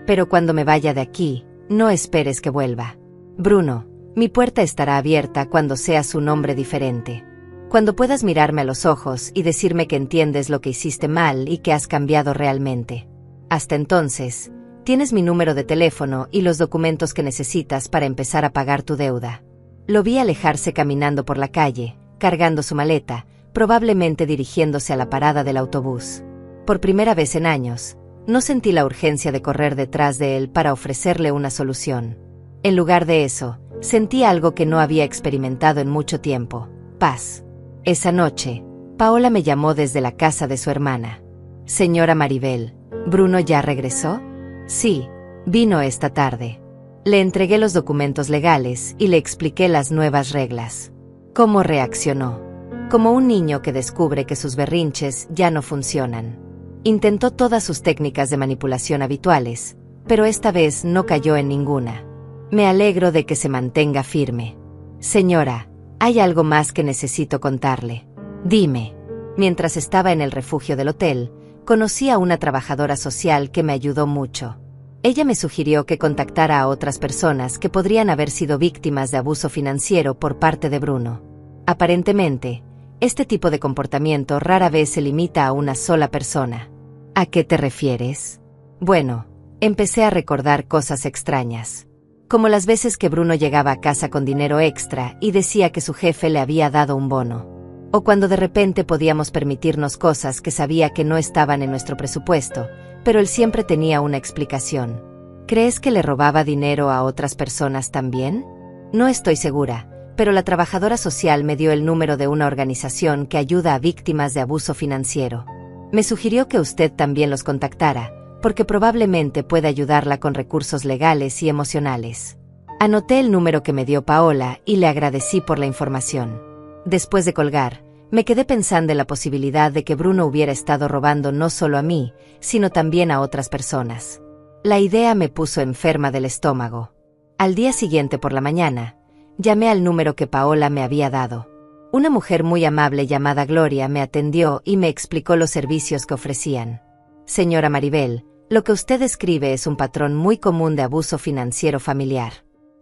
Pero cuando me vaya de aquí, no esperes que vuelva. Bruno, mi puerta estará abierta cuando seas un hombre diferente. Cuando puedas mirarme a los ojos y decirme que entiendes lo que hiciste mal y que has cambiado realmente. Hasta entonces, Tienes mi número de teléfono y los documentos que necesitas para empezar a pagar tu deuda. Lo vi alejarse caminando por la calle, cargando su maleta, probablemente dirigiéndose a la parada del autobús. Por primera vez en años, no sentí la urgencia de correr detrás de él para ofrecerle una solución. En lugar de eso, sentí algo que no había experimentado en mucho tiempo: paz. Esa noche, Paola me llamó desde la casa de su hermana. Señora Maribel, ¿Bruno ya regresó? Sí, vino esta tarde. Le entregué los documentos legales y le expliqué las nuevas reglas. ¿Cómo reaccionó? Como un niño que descubre que sus berrinches ya no funcionan. Intentó todas sus técnicas de manipulación habituales, pero esta vez no cayó en ninguna. Me alegro de que se mantenga firme. Señora, hay algo más que necesito contarle. Dime. Mientras estaba en el refugio del hotel, conocí a una trabajadora social que me ayudó mucho. Ella me sugirió que contactara a otras personas que podrían haber sido víctimas de abuso financiero por parte de Bruno. Aparentemente, este tipo de comportamiento rara vez se limita a una sola persona. ¿A qué te refieres? Bueno, empecé a recordar cosas extrañas. Como las veces que Bruno llegaba a casa con dinero extra y decía que su jefe le había dado un bono. O cuando de repente podíamos permitirnos cosas que sabía que no estaban en nuestro presupuesto, pero él siempre tenía una explicación. ¿Crees que le robaba dinero a otras personas también? No estoy segura, pero la trabajadora social me dio el número de una organización que ayuda a víctimas de abuso financiero. Me sugirió que usted también los contactara, porque probablemente puede ayudarla con recursos legales y emocionales. Anoté el número que me dio Paola y le agradecí por la información. Después de colgar, me quedé pensando en la posibilidad de que Bruno hubiera estado robando no solo a mí, sino también a otras personas. La idea me puso enferma del estómago. Al día siguiente por la mañana, llamé al número que Paola me había dado. Una mujer muy amable llamada Gloria me atendió y me explicó los servicios que ofrecían. Señora Maribel, lo que usted describe es un patrón muy común de abuso financiero familiar.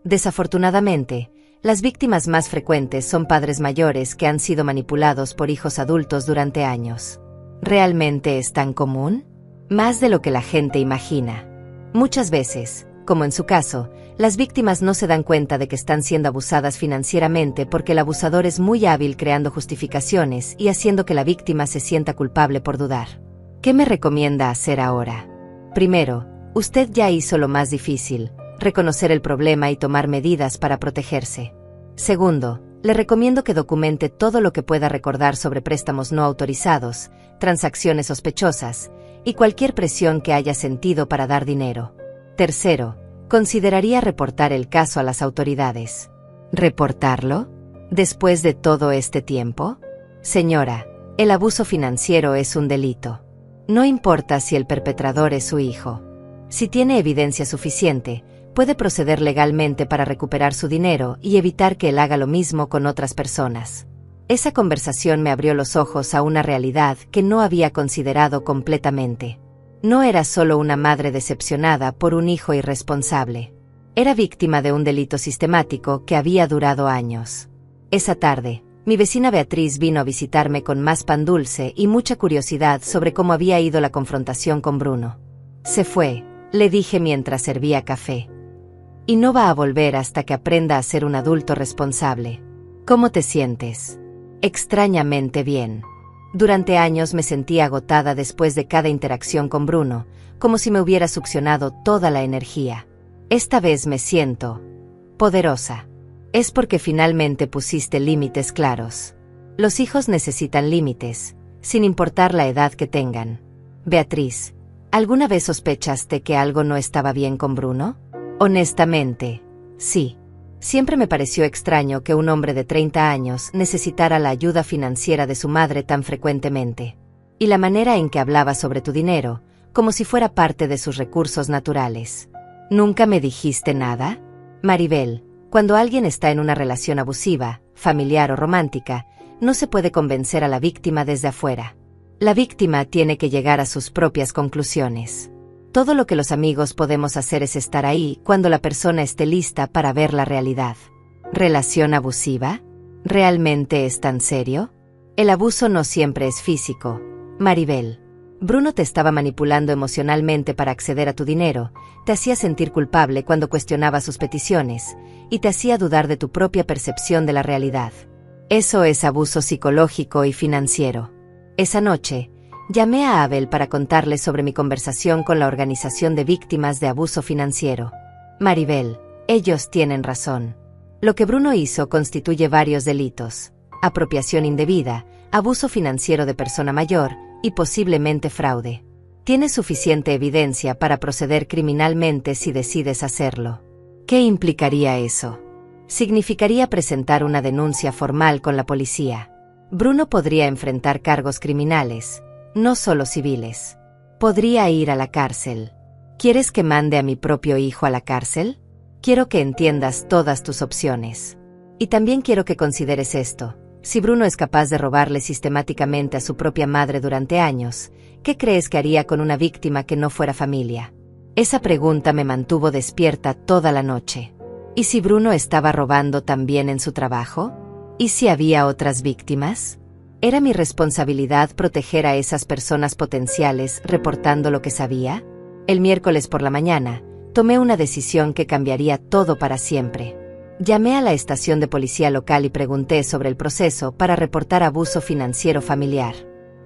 Desafortunadamente, las víctimas más frecuentes son padres mayores que han sido manipulados por hijos adultos durante años. ¿Realmente es tan común? Más de lo que la gente imagina. Muchas veces, como en su caso, las víctimas no se dan cuenta de que están siendo abusadas financieramente porque el abusador es muy hábil creando justificaciones y haciendo que la víctima se sienta culpable por dudar. ¿Qué me recomienda hacer ahora? Primero, usted ya hizo lo más difícil: reconocer el problema y tomar medidas para protegerse. Segundo, le recomiendo que documente todo lo que pueda recordar sobre préstamos no autorizados, transacciones sospechosas y cualquier presión que haya sentido para dar dinero. Tercero, consideraría reportar el caso a las autoridades. ¿Reportarlo? ¿Después de todo este tiempo? Señora, el abuso financiero es un delito. No importa si el perpetrador es su hijo. Si tiene evidencia suficiente, puede proceder legalmente para recuperar su dinero y evitar que él haga lo mismo con otras personas. Esa conversación me abrió los ojos a una realidad que no había considerado completamente. No era solo una madre decepcionada por un hijo irresponsable. Era víctima de un delito sistemático que había durado años. Esa tarde, mi vecina Beatriz vino a visitarme con más pan dulce y mucha curiosidad sobre cómo había ido la confrontación con Bruno. Se fue, le dije mientras servía café. Y no va a volver hasta que aprenda a ser un adulto responsable. ¿Cómo te sientes? Extrañamente bien. Durante años me sentía agotada después de cada interacción con Bruno, como si me hubiera succionado toda la energía. Esta vez me siento poderosa. Es porque finalmente pusiste límites claros. Los hijos necesitan límites, sin importar la edad que tengan. Beatriz, ¿alguna vez sospechaste que algo no estaba bien con Bruno? Honestamente, sí. Siempre me pareció extraño que un hombre de 30 años necesitara la ayuda financiera de su madre tan frecuentemente. Y la manera en que hablaba sobre tu dinero, como si fuera parte de sus recursos naturales. ¿Nunca me dijiste nada? Maribel, cuando alguien está en una relación abusiva, familiar o romántica, no se puede convencer a la víctima desde afuera. La víctima tiene que llegar a sus propias conclusiones. Todo lo que los amigos podemos hacer es estar ahí cuando la persona esté lista para ver la realidad. ¿Relación abusiva? ¿Realmente es tan serio? El abuso no siempre es físico, Maribel. Bruno te estaba manipulando emocionalmente para acceder a tu dinero, te hacía sentir culpable cuando cuestionaba sus peticiones, y te hacía dudar de tu propia percepción de la realidad. Eso es abuso psicológico y financiero. Esa noche, llamé a Abel para contarle sobre mi conversación con la Organización de Víctimas de Abuso Financiero. Maribel, ellos tienen razón. Lo que Bruno hizo constituye varios delitos: apropiación indebida, abuso financiero de persona mayor y posiblemente fraude. Tienes suficiente evidencia para proceder criminalmente si decides hacerlo. ¿Qué implicaría eso? Significaría presentar una denuncia formal con la policía. Bruno podría enfrentar cargos criminales, no solo civiles. Podría ir a la cárcel. ¿Quieres que mande a mi propio hijo a la cárcel? Quiero que entiendas todas tus opciones. Y también quiero que consideres esto. Si Bruno es capaz de robarle sistemáticamente a su propia madre durante años, ¿qué crees que haría con una víctima que no fuera familia? Esa pregunta me mantuvo despierta toda la noche. ¿Y si Bruno estaba robando también en su trabajo? ¿Y si había otras víctimas? ¿Era mi responsabilidad proteger a esas personas potenciales reportando lo que sabía? El miércoles por la mañana, tomé una decisión que cambiaría todo para siempre. Llamé a la estación de policía local y pregunté sobre el proceso para reportar abuso financiero familiar.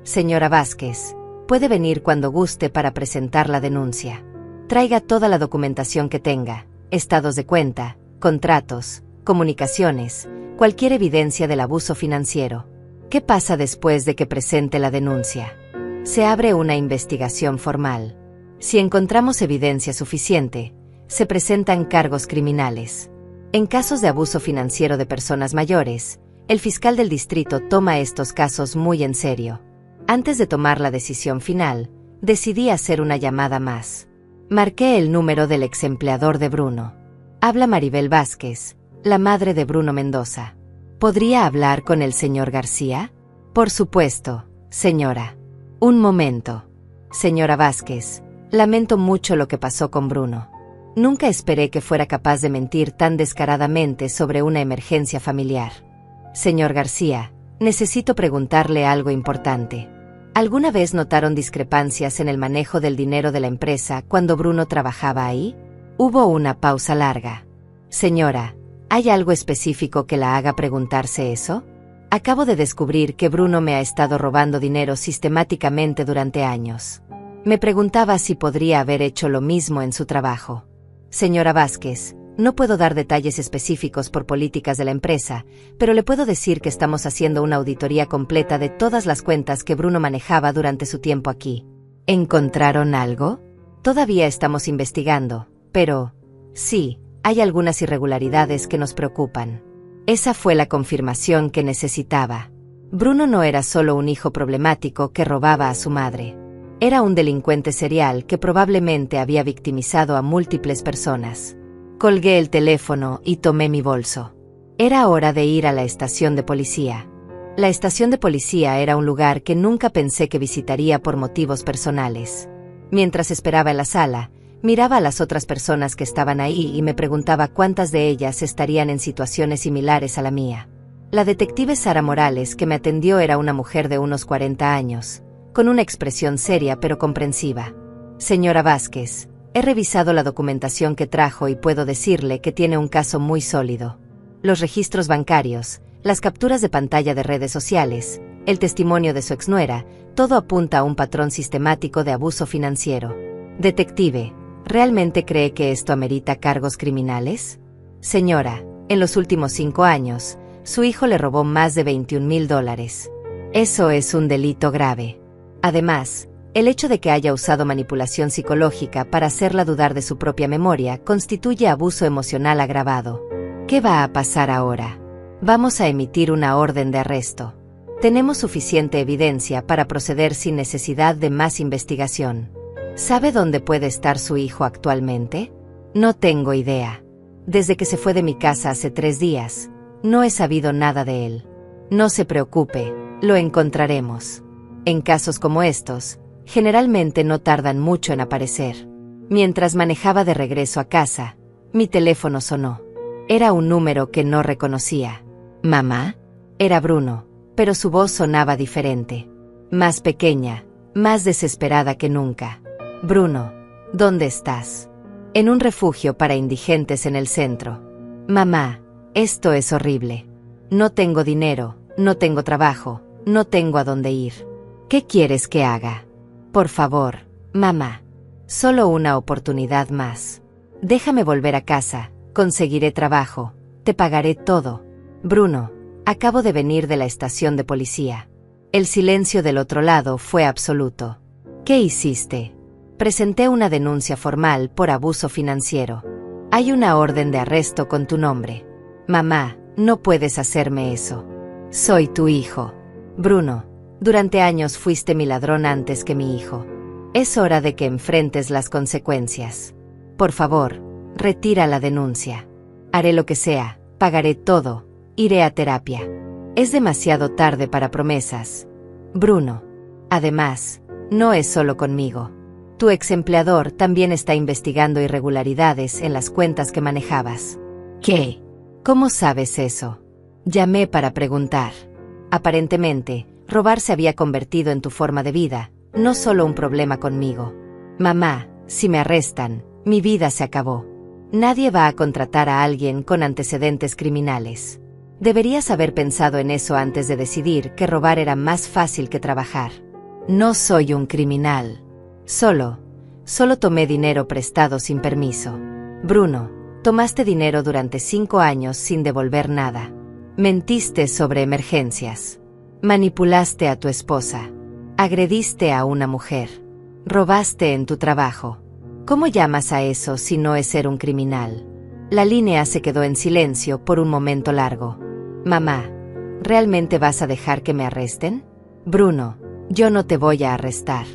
Señora Vázquez, puede venir cuando guste para presentar la denuncia. Traiga toda la documentación que tenga, estados de cuenta, contratos, comunicaciones, cualquier evidencia del abuso financiero. ¿Qué pasa después de que presente la denuncia? Se abre una investigación formal. Si encontramos evidencia suficiente, se presentan cargos criminales. En casos de abuso financiero de personas mayores, el fiscal del distrito toma estos casos muy en serio. Antes de tomar la decisión final, decidí hacer una llamada más. Marqué el número del exempleador de Bruno. Habla Maribel Vázquez, la madre de Bruno Mendoza. ¿Podría hablar con el señor García? Por supuesto, señora. Un momento. Señora Vázquez, lamento mucho lo que pasó con Bruno. Nunca esperé que fuera capaz de mentir tan descaradamente sobre una emergencia familiar. Señor García, necesito preguntarle algo importante. ¿Alguna vez notaron discrepancias en el manejo del dinero de la empresa cuando Bruno trabajaba ahí? Hubo una pausa larga. Señora, ¿hay algo específico que la haga preguntarse eso? Acabo de descubrir que Bruno me ha estado robando dinero sistemáticamente durante años. Me preguntaba si podría haber hecho lo mismo en su trabajo. Señora Vázquez, no puedo dar detalles específicos por políticas de la empresa, pero le puedo decir que estamos haciendo una auditoría completa de todas las cuentas que Bruno manejaba durante su tiempo aquí. ¿Encontraron algo? Todavía estamos investigando, pero sí, hay algunas irregularidades que nos preocupan. Esa fue la confirmación que necesitaba. Bruno no era solo un hijo problemático que robaba a su madre. Era un delincuente serial que probablemente había victimizado a múltiples personas. Colgué el teléfono y tomé mi bolso. Era hora de ir a la estación de policía. La estación de policía era un lugar que nunca pensé que visitaría por motivos personales. Mientras esperaba en la sala, miraba a las otras personas que estaban ahí y me preguntaba cuántas de ellas estarían en situaciones similares a la mía. La detective Sara Morales que me atendió era una mujer de unos 40 años. Con una expresión seria pero comprensiva. Señora Vázquez, he revisado la documentación que trajo y puedo decirle que tiene un caso muy sólido. Los registros bancarios, las capturas de pantalla de redes sociales, el testimonio de su exnuera, todo apunta a un patrón sistemático de abuso financiero. Detective, ¿realmente cree que esto amerita cargos criminales? Señora, en los últimos 5 años, su hijo le robó más de $21,000. Eso es un delito grave. Además, el hecho de que haya usado manipulación psicológica para hacerla dudar de su propia memoria constituye abuso emocional agravado. ¿Qué va a pasar ahora? Vamos a emitir una orden de arresto. Tenemos suficiente evidencia para proceder sin necesidad de más investigación. ¿Sabe dónde puede estar su hijo actualmente? No tengo idea. Desde que se fue de mi casa hace 3 días, no he sabido nada de él. No se preocupe, lo encontraremos. En casos como estos, generalmente no tardan mucho en aparecer. Mientras manejaba de regreso a casa, mi teléfono sonó. Era un número que no reconocía. ¿Mamá? Era Bruno, pero su voz sonaba diferente. Más pequeña, más desesperada que nunca. Bruno, ¿dónde estás? En un refugio para indigentes en el centro. Mamá, esto es horrible. No tengo dinero, no tengo trabajo, no tengo a dónde ir. ¿Qué quieres que haga? Por favor, mamá. Solo una oportunidad más. Déjame volver a casa, conseguiré trabajo, te pagaré todo. Bruno, acabo de venir de la estación de policía. El silencio del otro lado fue absoluto. ¿Qué hiciste? Presenté una denuncia formal por abuso financiero. Hay una orden de arresto con tu nombre. Mamá, no puedes hacerme eso. Soy tu hijo. Bruno, durante años fuiste mi ladrón antes que mi hijo. Es hora de que enfrentes las consecuencias. Por favor, retira la denuncia. Haré lo que sea, pagaré todo, iré a terapia. Es demasiado tarde para promesas. Bruno. Además, no es solo conmigo. Tu ex empleador también está investigando irregularidades en las cuentas que manejabas. ¿Qué? ¿Cómo sabes eso? Llamé para preguntar. Aparentemente, robar se había convertido en tu forma de vida, no solo un problema conmigo. Mamá, si me arrestan, mi vida se acabó. Nadie va a contratar a alguien con antecedentes criminales. Deberías haber pensado en eso antes de decidir que robar era más fácil que trabajar. No soy un criminal. Solo tomé dinero prestado sin permiso. Bruno, tomaste dinero durante 5 años sin devolver nada. Mentiste sobre emergencias. Manipulaste a tu esposa. Agrediste a una mujer. Robaste en tu trabajo. ¿Cómo llamas a eso si no es ser un criminal? La línea se quedó en silencio por un momento largo. Mamá, ¿realmente vas a dejar que me arresten? Bruno, yo no te voy a arrestar.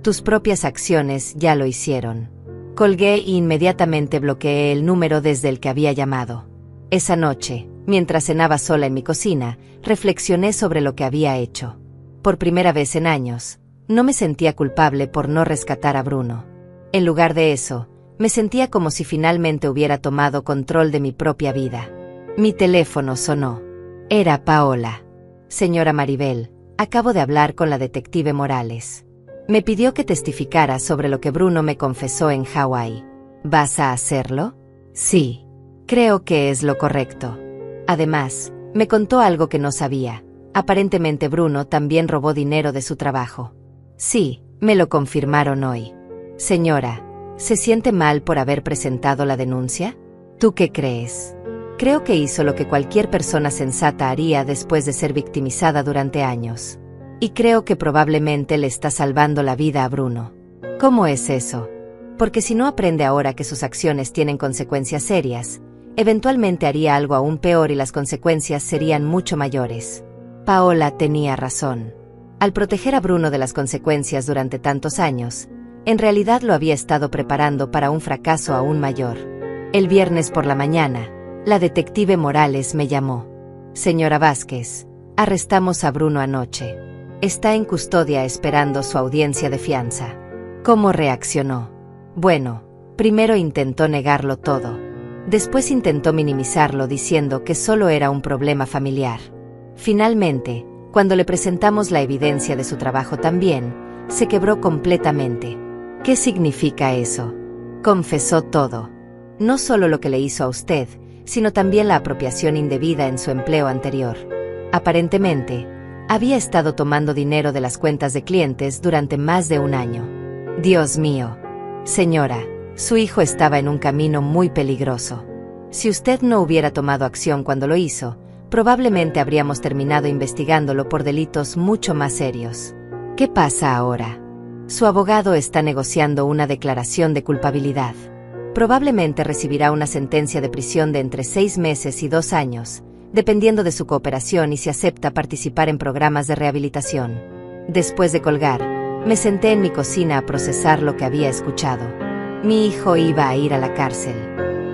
Tus propias acciones ya lo hicieron. Colgué e inmediatamente bloqueé el número desde el que había llamado. Esa noche, mientras cenaba sola en mi cocina, reflexioné sobre lo que había hecho. Por primera vez en años, no me sentía culpable por no rescatar a Bruno. En lugar de eso, me sentía como si finalmente hubiera tomado control de mi propia vida. Mi teléfono sonó. Era Paola. Señora Maribel, acabo de hablar con la detective Morales. Me pidió que testificara sobre lo que Bruno me confesó en Hawái. ¿Vas a hacerlo? Sí. Creo que es lo correcto. Además, me contó algo que no sabía. Aparentemente Bruno también robó dinero de su trabajo. Sí, me lo confirmaron hoy. Señora, ¿se siente mal por haber presentado la denuncia? ¿Tú qué crees? Creo que hizo lo que cualquier persona sensata haría después de ser victimizada durante años. Y creo que probablemente le está salvando la vida a Bruno. ¿Cómo es eso? Porque si no aprende ahora que sus acciones tienen consecuencias serias, eventualmente haría algo aún peor y las consecuencias serían mucho mayores. Paola tenía razón. Al proteger a Bruno de las consecuencias durante tantos años, en realidad lo había estado preparando para un fracaso aún mayor. El viernes por la mañana, la detective Morales me llamó. Señora Vázquez, arrestamos a Bruno anoche. Está en custodia esperando su audiencia de fianza. ¿Cómo reaccionó? Bueno, primero intentó negarlo todo. Después intentó minimizarlo diciendo que solo era un problema familiar. Finalmente, cuando le presentamos la evidencia de su trabajo también, se quebró completamente. ¿Qué significa eso? Confesó todo. No solo lo que le hizo a usted, sino también la apropiación indebida en su empleo anterior. Aparentemente, había estado tomando dinero de las cuentas de clientes durante más de un año. Dios mío. Señora, su hijo estaba en un camino muy peligroso. Si usted no hubiera tomado acción cuando lo hizo, probablemente habríamos terminado investigándolo por delitos mucho más serios. ¿Qué pasa ahora? Su abogado está negociando una declaración de culpabilidad. Probablemente recibirá una sentencia de prisión de entre 6 meses y 2 años, dependiendo de su cooperación y si acepta participar en programas de rehabilitación. Después de colgar, me senté en mi cocina a procesar lo que había escuchado. Mi hijo iba a ir a la cárcel.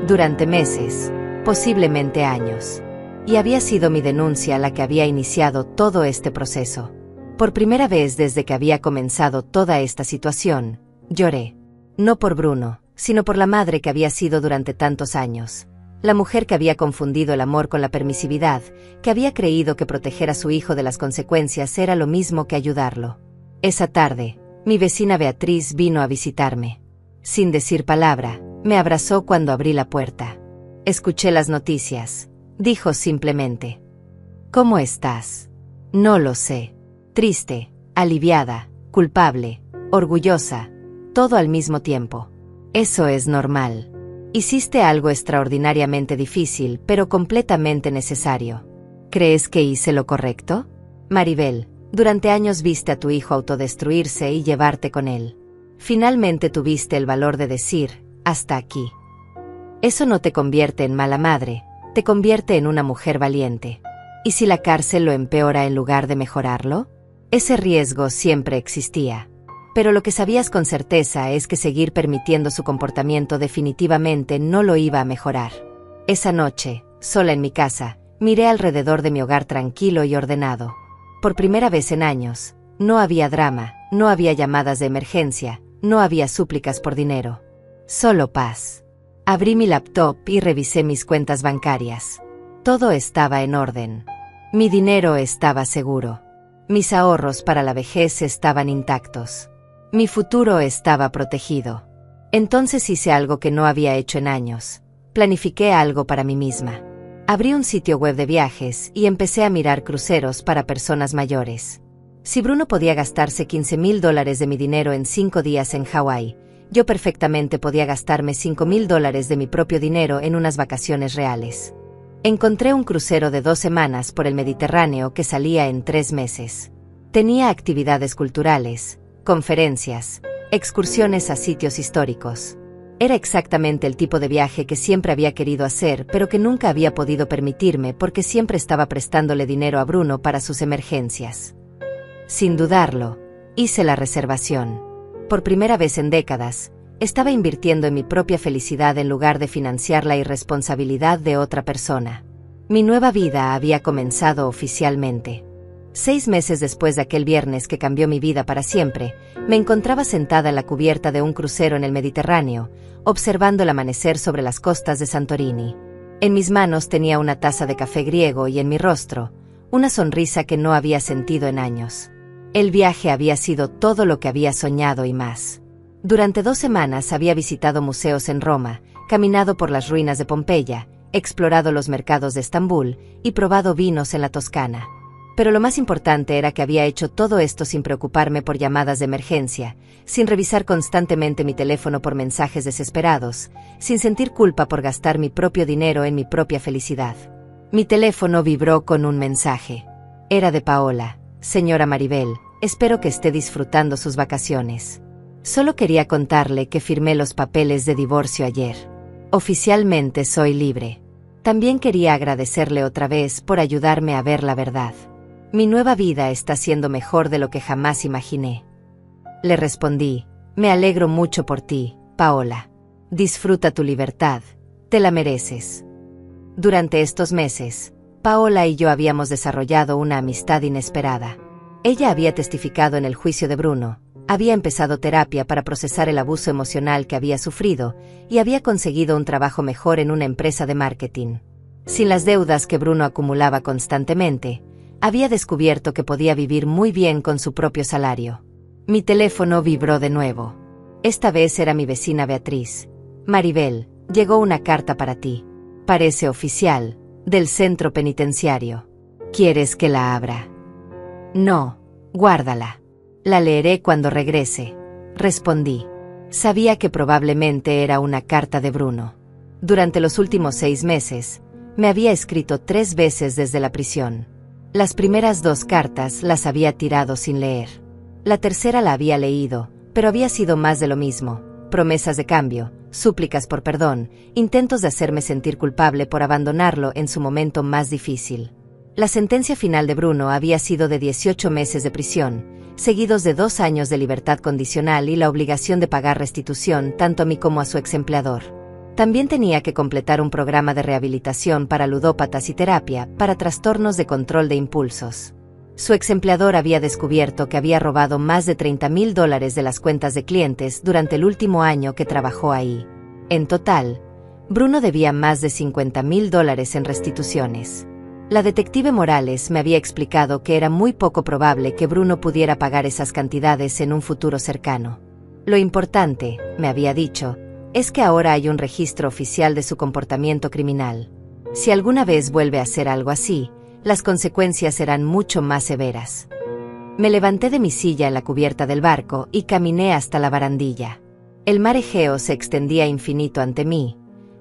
Durante meses, posiblemente años. Y había sido mi denuncia la que había iniciado todo este proceso. Por primera vez desde que había comenzado toda esta situación, lloré. No por Bruno, sino por la madre que había sido durante tantos años. La mujer que había confundido el amor con la permisividad, que había creído que proteger a su hijo de las consecuencias era lo mismo que ayudarlo. Esa tarde, Mi vecina Beatriz vino a visitarme. Sin decir palabra, me abrazó cuando abrí la puerta. Escuché las noticias, dijo simplemente. ¿Cómo estás? No lo sé. Triste, aliviada, culpable, orgullosa, todo al mismo tiempo. Eso es normal. Hiciste algo extraordinariamente difícil, pero completamente necesario. ¿Crees que hice lo correcto? Maribel, durante años viste a tu hijo autodestruirse y llevarte con él. Finalmente tuviste el valor de decir, hasta aquí. Eso no te convierte en mala madre, te convierte en una mujer valiente. ¿Y si la cárcel lo empeora en lugar de mejorarlo? Ese riesgo siempre existía. Pero lo que sabías con certeza es que seguir permitiendo su comportamiento definitivamente no lo iba a mejorar. Esa noche, sola en mi casa, miré alrededor de mi hogar tranquilo y ordenado. Por primera vez en años, no había drama, no había llamadas de emergencia, no había súplicas por dinero. Solo paz. Abrí mi laptop y revisé mis cuentas bancarias. Todo estaba en orden. Mi dinero estaba seguro. Mis ahorros para la vejez estaban intactos. Mi futuro estaba protegido. Entonces hice algo que no había hecho en años. Planifiqué algo para mí misma. Abrí un sitio web de viajes y empecé a mirar cruceros para personas mayores. Si Bruno podía gastarse $15,000 de mi dinero en 5 días en Hawái, yo perfectamente podía gastarme $5,000 de mi propio dinero en unas vacaciones reales. Encontré un crucero de 2 semanas por el Mediterráneo que salía en 3 meses. Tenía actividades culturales, conferencias, excursiones a sitios históricos. Era exactamente el tipo de viaje que siempre había querido hacer, pero que nunca había podido permitirme porque siempre estaba prestándole dinero a Bruno para sus emergencias. Sin dudarlo, hice la reservación. Por primera vez en décadas, estaba invirtiendo en mi propia felicidad en lugar de financiar la irresponsabilidad de otra persona. Mi nueva vida había comenzado oficialmente. 6 meses después de aquel viernes que cambió mi vida para siempre, me encontraba sentada en la cubierta de un crucero en el Mediterráneo, observando el amanecer sobre las costas de Santorini. En mis manos tenía una taza de café griego y en mi rostro, una sonrisa que no había sentido en años. El viaje había sido todo lo que había soñado y más. Durante 2 semanas había visitado museos en Roma, caminado por las ruinas de Pompeya, explorado los mercados de Estambul y probado vinos en la Toscana. Pero lo más importante era que había hecho todo esto sin preocuparme por llamadas de emergencia, sin revisar constantemente mi teléfono por mensajes desesperados, sin sentir culpa por gastar mi propio dinero en mi propia felicidad. Mi teléfono vibró con un mensaje. Era de Paola. Señora Maribel, espero que esté disfrutando sus vacaciones. Solo quería contarle que firmé los papeles de divorcio ayer. Oficialmente soy libre. También quería agradecerle otra vez por ayudarme a ver la verdad. Mi nueva vida está siendo mejor de lo que jamás imaginé. Le respondí, me alegro mucho por ti, Paola. Disfruta tu libertad, te la mereces. Durante estos meses, Paola y yo habíamos desarrollado una amistad inesperada. Ella había testificado en el juicio de Bruno, había empezado terapia para procesar el abuso emocional que había sufrido y había conseguido un trabajo mejor en una empresa de marketing. Sin las deudas que Bruno acumulaba constantemente, había descubierto que podía vivir muy bien con su propio salario. Mi teléfono vibró de nuevo. Esta vez era mi vecina Beatriz. Maribel, llegó una carta para ti. Parece oficial, del centro penitenciario. ¿Quieres que la abra? No, guárdala. La leeré cuando regrese, respondí. Sabía que probablemente era una carta de Bruno. Durante los últimos 6 meses, me había escrito 3 veces desde la prisión. Las primeras 2 cartas las había tirado sin leer. La tercera la había leído, pero había sido más de lo mismo. Promesas de cambio, súplicas por perdón, intentos de hacerme sentir culpable por abandonarlo en su momento más difícil. La sentencia final de Bruno había sido de 18 meses de prisión, seguidos de 2 años de libertad condicional y la obligación de pagar restitución tanto a mí como a su exempleador. También tenía que completar un programa de rehabilitación para ludópatas y terapia para trastornos de control de impulsos. Su exempleador había descubierto que había robado más de $30,000 de las cuentas de clientes durante el último año que trabajó ahí. En total, Bruno debía más de $50,000 en restituciones. La detective Morales me había explicado que era muy poco probable que Bruno pudiera pagar esas cantidades en un futuro cercano. Lo importante, me había dicho, es que ahora hay un registro oficial de su comportamiento criminal. Si alguna vez vuelve a hacer algo así, las consecuencias serán mucho más severas. Me levanté de mi silla en la cubierta del barco y caminé hasta la barandilla. El mar Egeo se extendía infinito ante mí,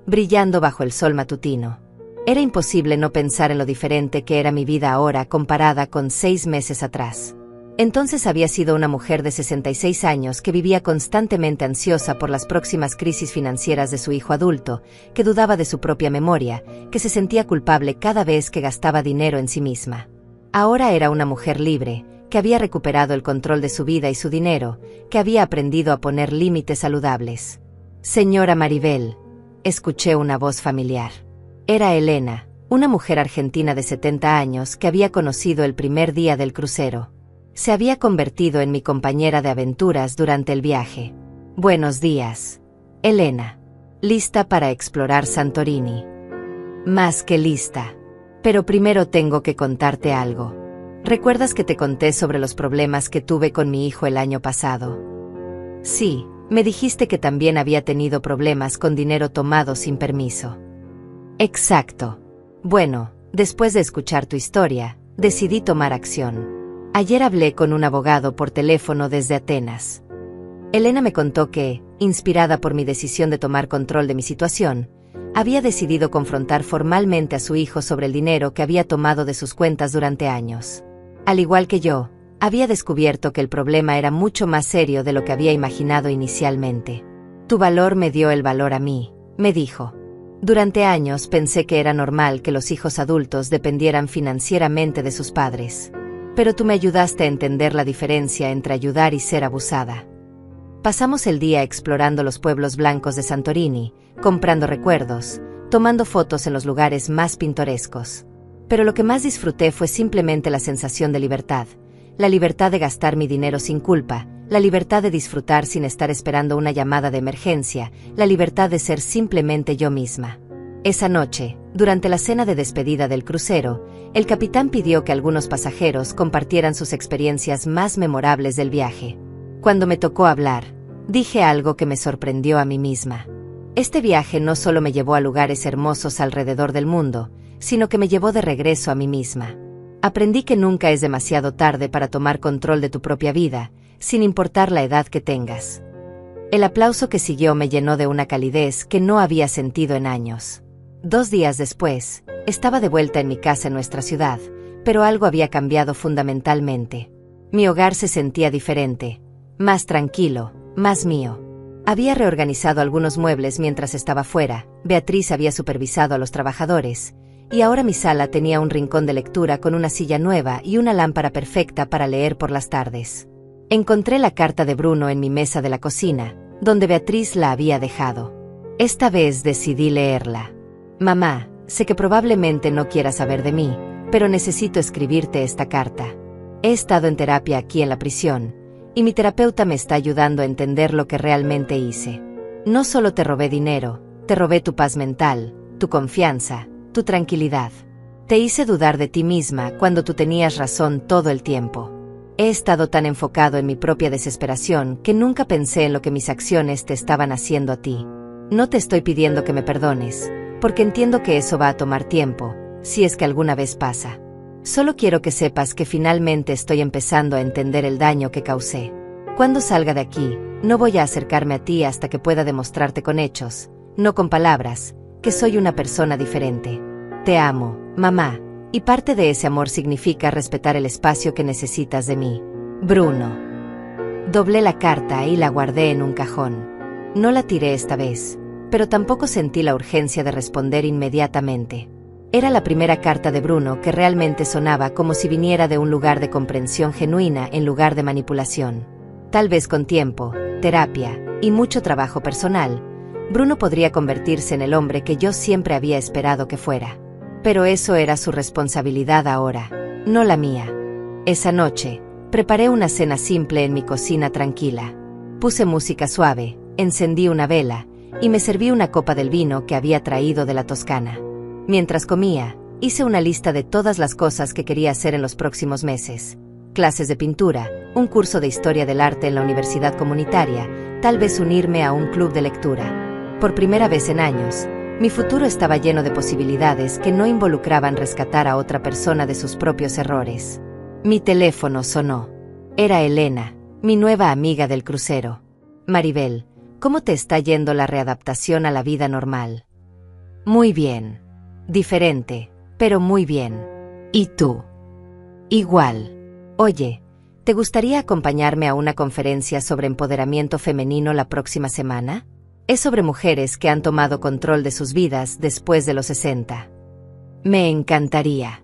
brillando bajo el sol matutino. Era imposible no pensar en lo diferente que era mi vida ahora comparada con 6 meses atrás. Entonces había sido una mujer de 66 años que vivía constantemente ansiosa por las próximas crisis financieras de su hijo adulto, que dudaba de su propia memoria, que se sentía culpable cada vez que gastaba dinero en sí misma. Ahora era una mujer libre, que había recuperado el control de su vida y su dinero, que había aprendido a poner límites saludables. «Señora Maribel», escuché una voz familiar. Era Elena, una mujer argentina de 70 años que había conocido el primer día del crucero. Se había convertido en mi compañera de aventuras durante el viaje. «Buenos días, Elena. ¿Lista para explorar Santorini?» «Más que lista. Pero primero tengo que contarte algo. ¿Recuerdas que te conté sobre los problemas que tuve con mi hijo el año pasado?» «Sí, me dijiste que también había tenido problemas con dinero tomado sin permiso». «Exacto. Bueno, después de escuchar tu historia, decidí tomar acción. Ayer hablé con un abogado por teléfono desde Atenas. Elena me contó que, inspirada por mi decisión de tomar control de mi situación, había decidido confrontar formalmente a su hijo sobre el dinero que había tomado de sus cuentas durante años. Al igual que yo, había descubierto que el problema era mucho más serio de lo que había imaginado inicialmente. «Tu valor me dio el valor a mí», me dijo. «Durante años pensé que era normal que los hijos adultos dependieran financieramente de sus padres. Pero tú me ayudaste a entender la diferencia entre ayudar y ser abusada». Pasamos el día explorando los pueblos blancos de Santorini, comprando recuerdos, tomando fotos en los lugares más pintorescos. Pero lo que más disfruté fue simplemente la sensación de libertad, la libertad de gastar mi dinero sin culpa, la libertad de disfrutar sin estar esperando una llamada de emergencia, la libertad de ser simplemente yo misma. Esa noche, durante la cena de despedida del crucero, el capitán pidió que algunos pasajeros compartieran sus experiencias más memorables del viaje. Cuando me tocó hablar, dije algo que me sorprendió a mí misma. Este viaje no solo me llevó a lugares hermosos alrededor del mundo, sino que me llevó de regreso a mí misma. Aprendí que nunca es demasiado tarde para tomar control de tu propia vida, sin importar la edad que tengas. El aplauso que siguió me llenó de una calidez que no había sentido en años. 2 días después, estaba de vuelta en mi casa en nuestra ciudad, pero algo había cambiado fundamentalmente. Mi hogar se sentía diferente, más tranquilo, más mío. Había reorganizado algunos muebles mientras estaba fuera, Beatriz había supervisado a los trabajadores, y ahora mi sala tenía un rincón de lectura con una silla nueva y una lámpara perfecta para leer por las tardes. Encontré la carta de Bruno en mi mesa de la cocina, donde Beatriz la había dejado. Esta vez decidí leerla. «Mamá, sé que probablemente no quieras saber de mí, pero necesito escribirte esta carta. He estado en terapia aquí en la prisión, y mi terapeuta me está ayudando a entender lo que realmente hice. No solo te robé dinero, te robé tu paz mental, tu confianza, tu tranquilidad. Te hice dudar de ti misma cuando tú tenías razón todo el tiempo. He estado tan enfocado en mi propia desesperación que nunca pensé en lo que mis acciones te estaban haciendo a ti. No te estoy pidiendo que me perdones, porque entiendo que eso va a tomar tiempo, si es que alguna vez pasa. Solo quiero que sepas que finalmente estoy empezando a entender el daño que causé. Cuando salga de aquí, no voy a acercarme a ti hasta que pueda demostrarte con hechos, no con palabras, que soy una persona diferente. Te amo, mamá, y parte de ese amor significa respetar el espacio que necesitas de mí. Bruno». Doblé la carta y la guardé en un cajón. No la tiré esta vez, pero tampoco sentí la urgencia de responder inmediatamente. Era la primera carta de Bruno que realmente sonaba como si viniera de un lugar de comprensión genuina en lugar de manipulación. Tal vez con tiempo, terapia y mucho trabajo personal, Bruno podría convertirse en el hombre que yo siempre había esperado que fuera. Pero eso era su responsabilidad ahora, no la mía. Esa noche, preparé una cena simple en mi cocina tranquila. Puse música suave, encendí una vela, y me serví una copa del vino que había traído de la Toscana. Mientras comía, Hice una lista de todas las cosas que quería hacer en los próximos meses. Clases de pintura, un curso de historia del arte en la universidad comunitaria, tal vez unirme a un club de lectura. Por primera vez en años, mi futuro estaba lleno de posibilidades que no involucraban rescatar a otra persona de sus propios errores. Mi teléfono sonó. Era Elena, mi nueva amiga del crucero. Maribel, ¿cómo te está yendo la readaptación a la vida normal? Muy bien. Diferente, pero muy bien. ¿Y tú? Igual. Oye, ¿te gustaría acompañarme a una conferencia sobre empoderamiento femenino la próxima semana? Es sobre mujeres que han tomado control de sus vidas después de los 60. Me encantaría.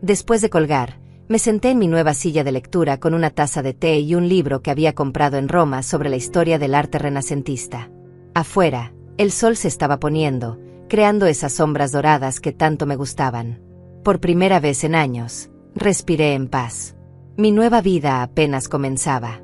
Después de colgar, me senté en mi nueva silla de lectura con una taza de té y un libro que había comprado en Roma sobre la historia del arte renacentista. Afuera, el sol se estaba poniendo, creando esas sombras doradas que tanto me gustaban. Por primera vez en años, respiré en paz. Mi nueva vida apenas comenzaba.